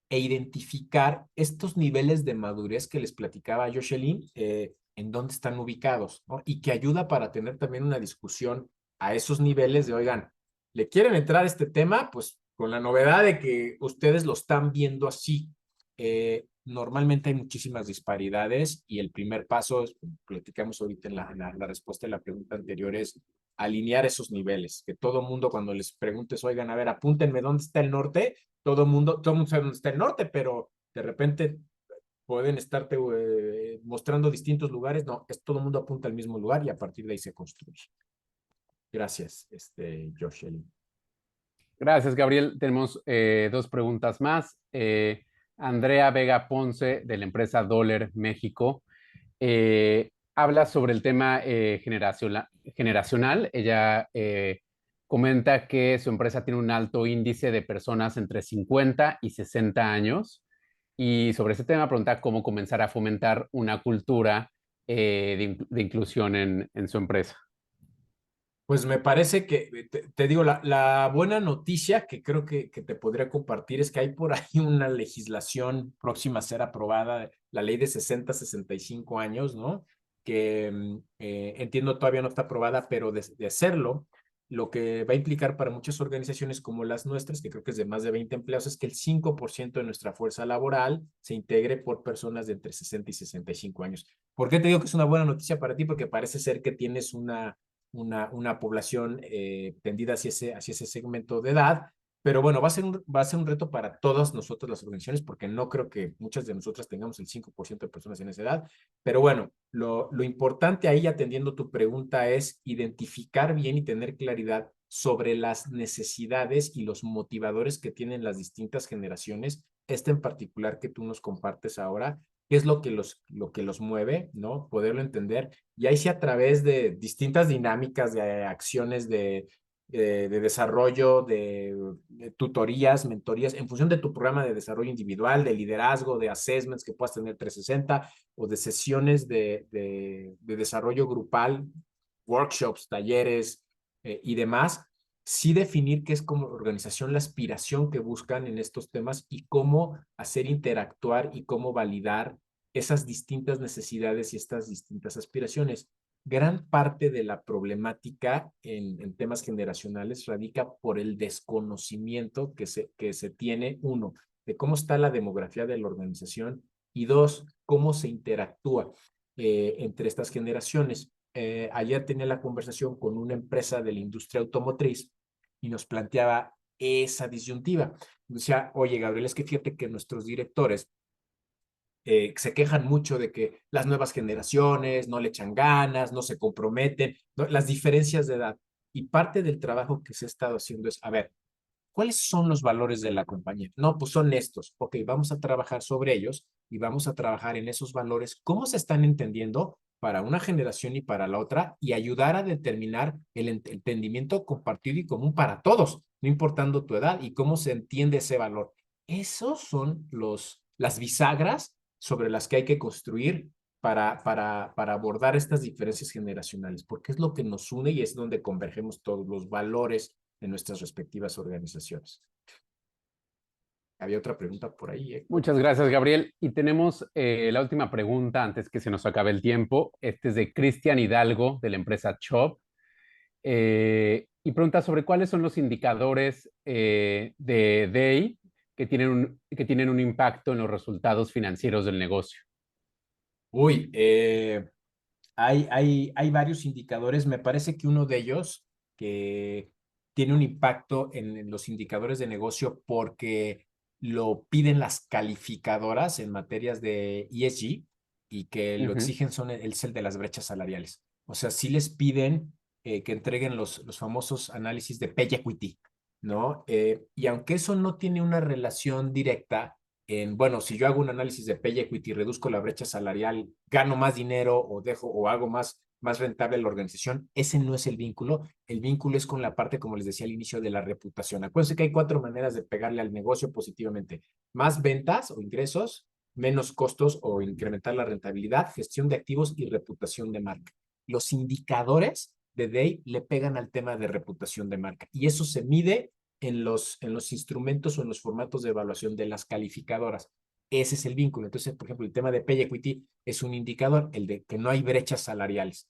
B: e identificar estos niveles de madurez que les platicaba Jocelyn, en dónde están ubicados, ¿no? Y que ayuda para tener también una discusión a esos niveles de, oigan, ¿le quieren entrar a este tema? Pues con la novedad de que ustedes lo están viendo así. Normalmente hay muchísimas disparidades y el primer paso, platicamos ahorita en la respuesta a la pregunta anterior, es alinear esos niveles, que todo mundo cuando les preguntes, oigan, a ver, apúntenme dónde está el norte, todo mundo sabe dónde está el norte, pero de repente pueden estarte mostrando distintos lugares, no, es todo el mundo apunta al mismo lugar y a partir de ahí se construye. Gracias, Jocelyn.
A: Gracias, Gabriel. Tenemos dos preguntas más. Andrea Vega Ponce, de la empresa Dollar México, habla sobre el tema generacional. Ella comenta que su empresa tiene un alto índice de personas entre 50 y 60 años. Y sobre ese tema pregunta cómo comenzar a fomentar una cultura de inclusión en su empresa.
B: Pues me parece que, te digo, la buena noticia que creo que te podría compartir es que hay por ahí una legislación próxima a ser aprobada, la ley de 60-65 años, ¿no? Que entiendo todavía no está aprobada, pero de hacerlo, lo que va a implicar para muchas organizaciones como las nuestras, que creo que es de más de 20 empleados, es que el 5% de nuestra fuerza laboral se integre por personas de entre 60 y 65 años. ¿Por qué te digo que es una buena noticia para ti? Porque parece ser que tienes una población tendida hacia ese segmento de edad, pero bueno, va a ser un reto para todas nosotros las organizaciones, porque no creo que muchas de nosotras tengamos el 5% de personas en esa edad, pero bueno, lo importante ahí, atendiendo tu pregunta, es identificar bien y tener claridad sobre las necesidades y los motivadores que tienen las distintas generaciones, este en particular que tú nos compartes ahora, qué es lo que los mueve, ¿no? Poderlo entender. Y ahí sí a través de distintas dinámicas, de acciones de desarrollo, de tutorías, mentorías, en función de tu programa de desarrollo individual, de liderazgo, de assessments que puedas tener 360 o de sesiones de desarrollo grupal, workshops, talleres y demás, sí definir qué es como organización la aspiración que buscan en estos temas y cómo hacer interactuar y cómo validar esas distintas necesidades y estas distintas aspiraciones. Gran parte de la problemática en temas generacionales radica por el desconocimiento que se tiene, uno, de cómo está la demografía de la organización y dos, cómo se interactúa entre estas generaciones. Ayer tenía la conversación con una empresa de la industria automotriz y nos planteaba esa disyuntiva. Decía, oye, Gabriel, es que fíjate que nuestros directores se quejan mucho de que las nuevas generaciones no le echan ganas, no se comprometen, ¿no? Las diferencias de edad. Y parte del trabajo que se ha estado haciendo es, a ver, ¿cuáles son los valores de la compañía? No, pues son estos. Ok, vamos a trabajar sobre ellos y vamos a trabajar en esos valores, cómo se están entendiendo para una generación y para la otra y ayudar a determinar el entendimiento compartido y común para todos, no importando tu edad y cómo se entiende ese valor. Esos son las bisagras sobre las que hay que construir para abordar estas diferencias generacionales, porque es lo que nos une y es donde convergemos todos los valores de nuestras respectivas organizaciones. Había otra pregunta por ahí, Héctor.
A: Muchas gracias, Gabriel. Y tenemos la última pregunta antes que se nos acabe el tiempo. Este es de Cristian Hidalgo, de la empresa Chop. Y pregunta sobre cuáles son los indicadores de DEI que tienen un impacto en los resultados financieros del negocio.
B: Uy, hay varios indicadores. Me parece que uno de ellos que tiene un impacto en los indicadores de negocio porque lo piden las calificadoras en materias de ESG y que lo
A: Ujú.
B: exigen es el de las brechas salariales. O sea, sí les piden que entreguen los famosos análisis de pay equity, ¿no? Y aunque eso no tiene una relación directa bueno, si yo hago un análisis de pay equity, reduzco la brecha salarial, gano más dinero o dejo o hago más rentable la organización, ese no es el vínculo. El vínculo es con la parte, como les decía al inicio, de la reputación. Acuérdense que hay 4 maneras de pegarle al negocio positivamente. Más ventas o ingresos, menos costos o incrementar la rentabilidad, gestión de activos y reputación de marca. Los indicadores de DEI le pegan al tema de reputación de marca y eso se mide en los instrumentos o en los formatos de evaluación de las calificadoras. Ese es el vínculo. Entonces, por ejemplo, el tema de Pay Equity es un indicador, el de que no hay brechas salariales.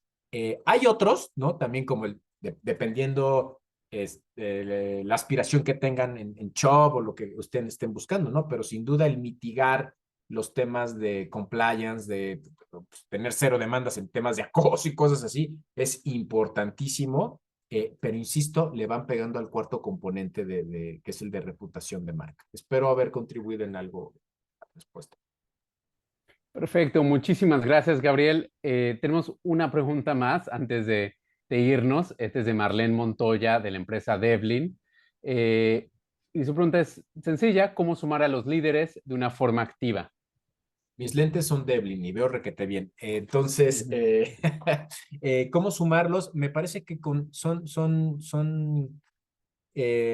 B: Hay otros, ¿no? También como dependiendo la aspiración que tengan en Chubb o lo que ustedes estén buscando, ¿no? Pero sin duda el mitigar los temas de compliance, de pues, tener cero demandas en temas de acoso y cosas así, es importantísimo, pero insisto, le van pegando al cuarto componente que es el de reputación de marca. Espero haber contribuido en algo a la respuesta.
A: Perfecto, muchísimas gracias, Gabriel. Tenemos una pregunta más antes de irnos. Este es de Marlene Montoya, de la empresa Devlin. Y su pregunta es sencilla: ¿cómo sumar a los líderes de una forma activa?
B: Mis lentes son Devlin y veo requete bien. Entonces, ¿cómo sumarlos? Me parece que son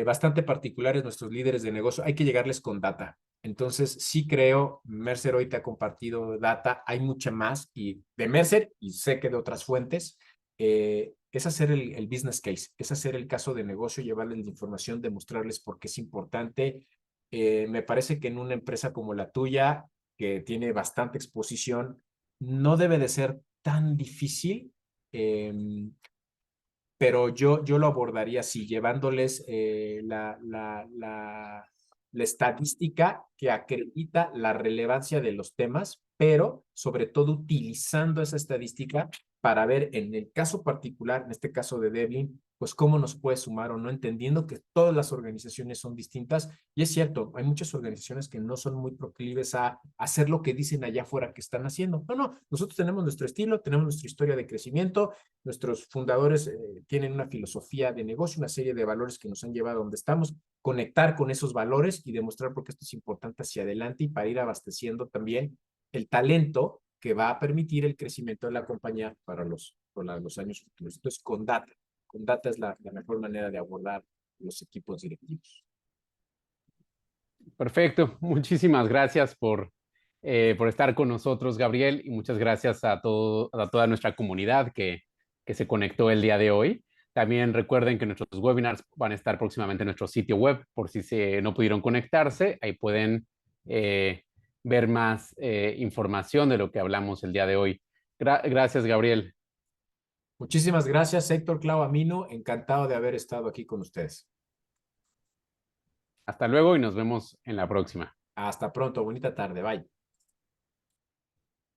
B: bastante particulares nuestros líderes de negocio. Hay que llegarles con data. Entonces, sí creo, Mercer hoy te ha compartido data, hay mucha más y de Mercer y sé que de otras fuentes, es hacer el business case, es hacer el caso de negocio, llevarles la información, demostrarles por qué es importante. Me parece que en una empresa como la tuya, que tiene bastante exposición, no debe de ser tan difícil. Pero yo lo abordaría así, llevándoles la estadística que acredita la relevancia de los temas, pero sobre todo utilizando esa estadística para ver en el caso particular, en este caso de Devlin, pues cómo nos puede sumar o no, entendiendo que todas las organizaciones son distintas. Y es cierto, hay muchas organizaciones que no son muy proclives a hacer lo que dicen allá afuera que están haciendo. No, no, nosotros tenemos nuestro estilo, tenemos nuestra historia de crecimiento. Nuestros fundadores tienen una filosofía de negocio, una serie de valores que nos han llevado a donde estamos, conectar con esos valores y demostrar por qué esto es importante hacia adelante y para ir abasteciendo también el talento que va a permitir el crecimiento de la compañía para los años futuros. Entonces, con data es la mejor manera de abordar los equipos directivos.
A: Perfecto, muchísimas gracias por estar con nosotros, Gabriel, y muchas gracias a toda nuestra comunidad que se conectó el día de hoy. También recuerden que nuestros webinars van a estar próximamente en nuestro sitio web, por si no pudieron conectarse, ahí pueden ver más información de lo que hablamos el día de hoy. Gracias, Gabriel.
B: Muchísimas gracias, Héctor Clau Amino. Encantado de haber estado aquí con ustedes.
A: Hasta luego y nos vemos en la próxima.
B: Hasta pronto. Bonita tarde. Bye.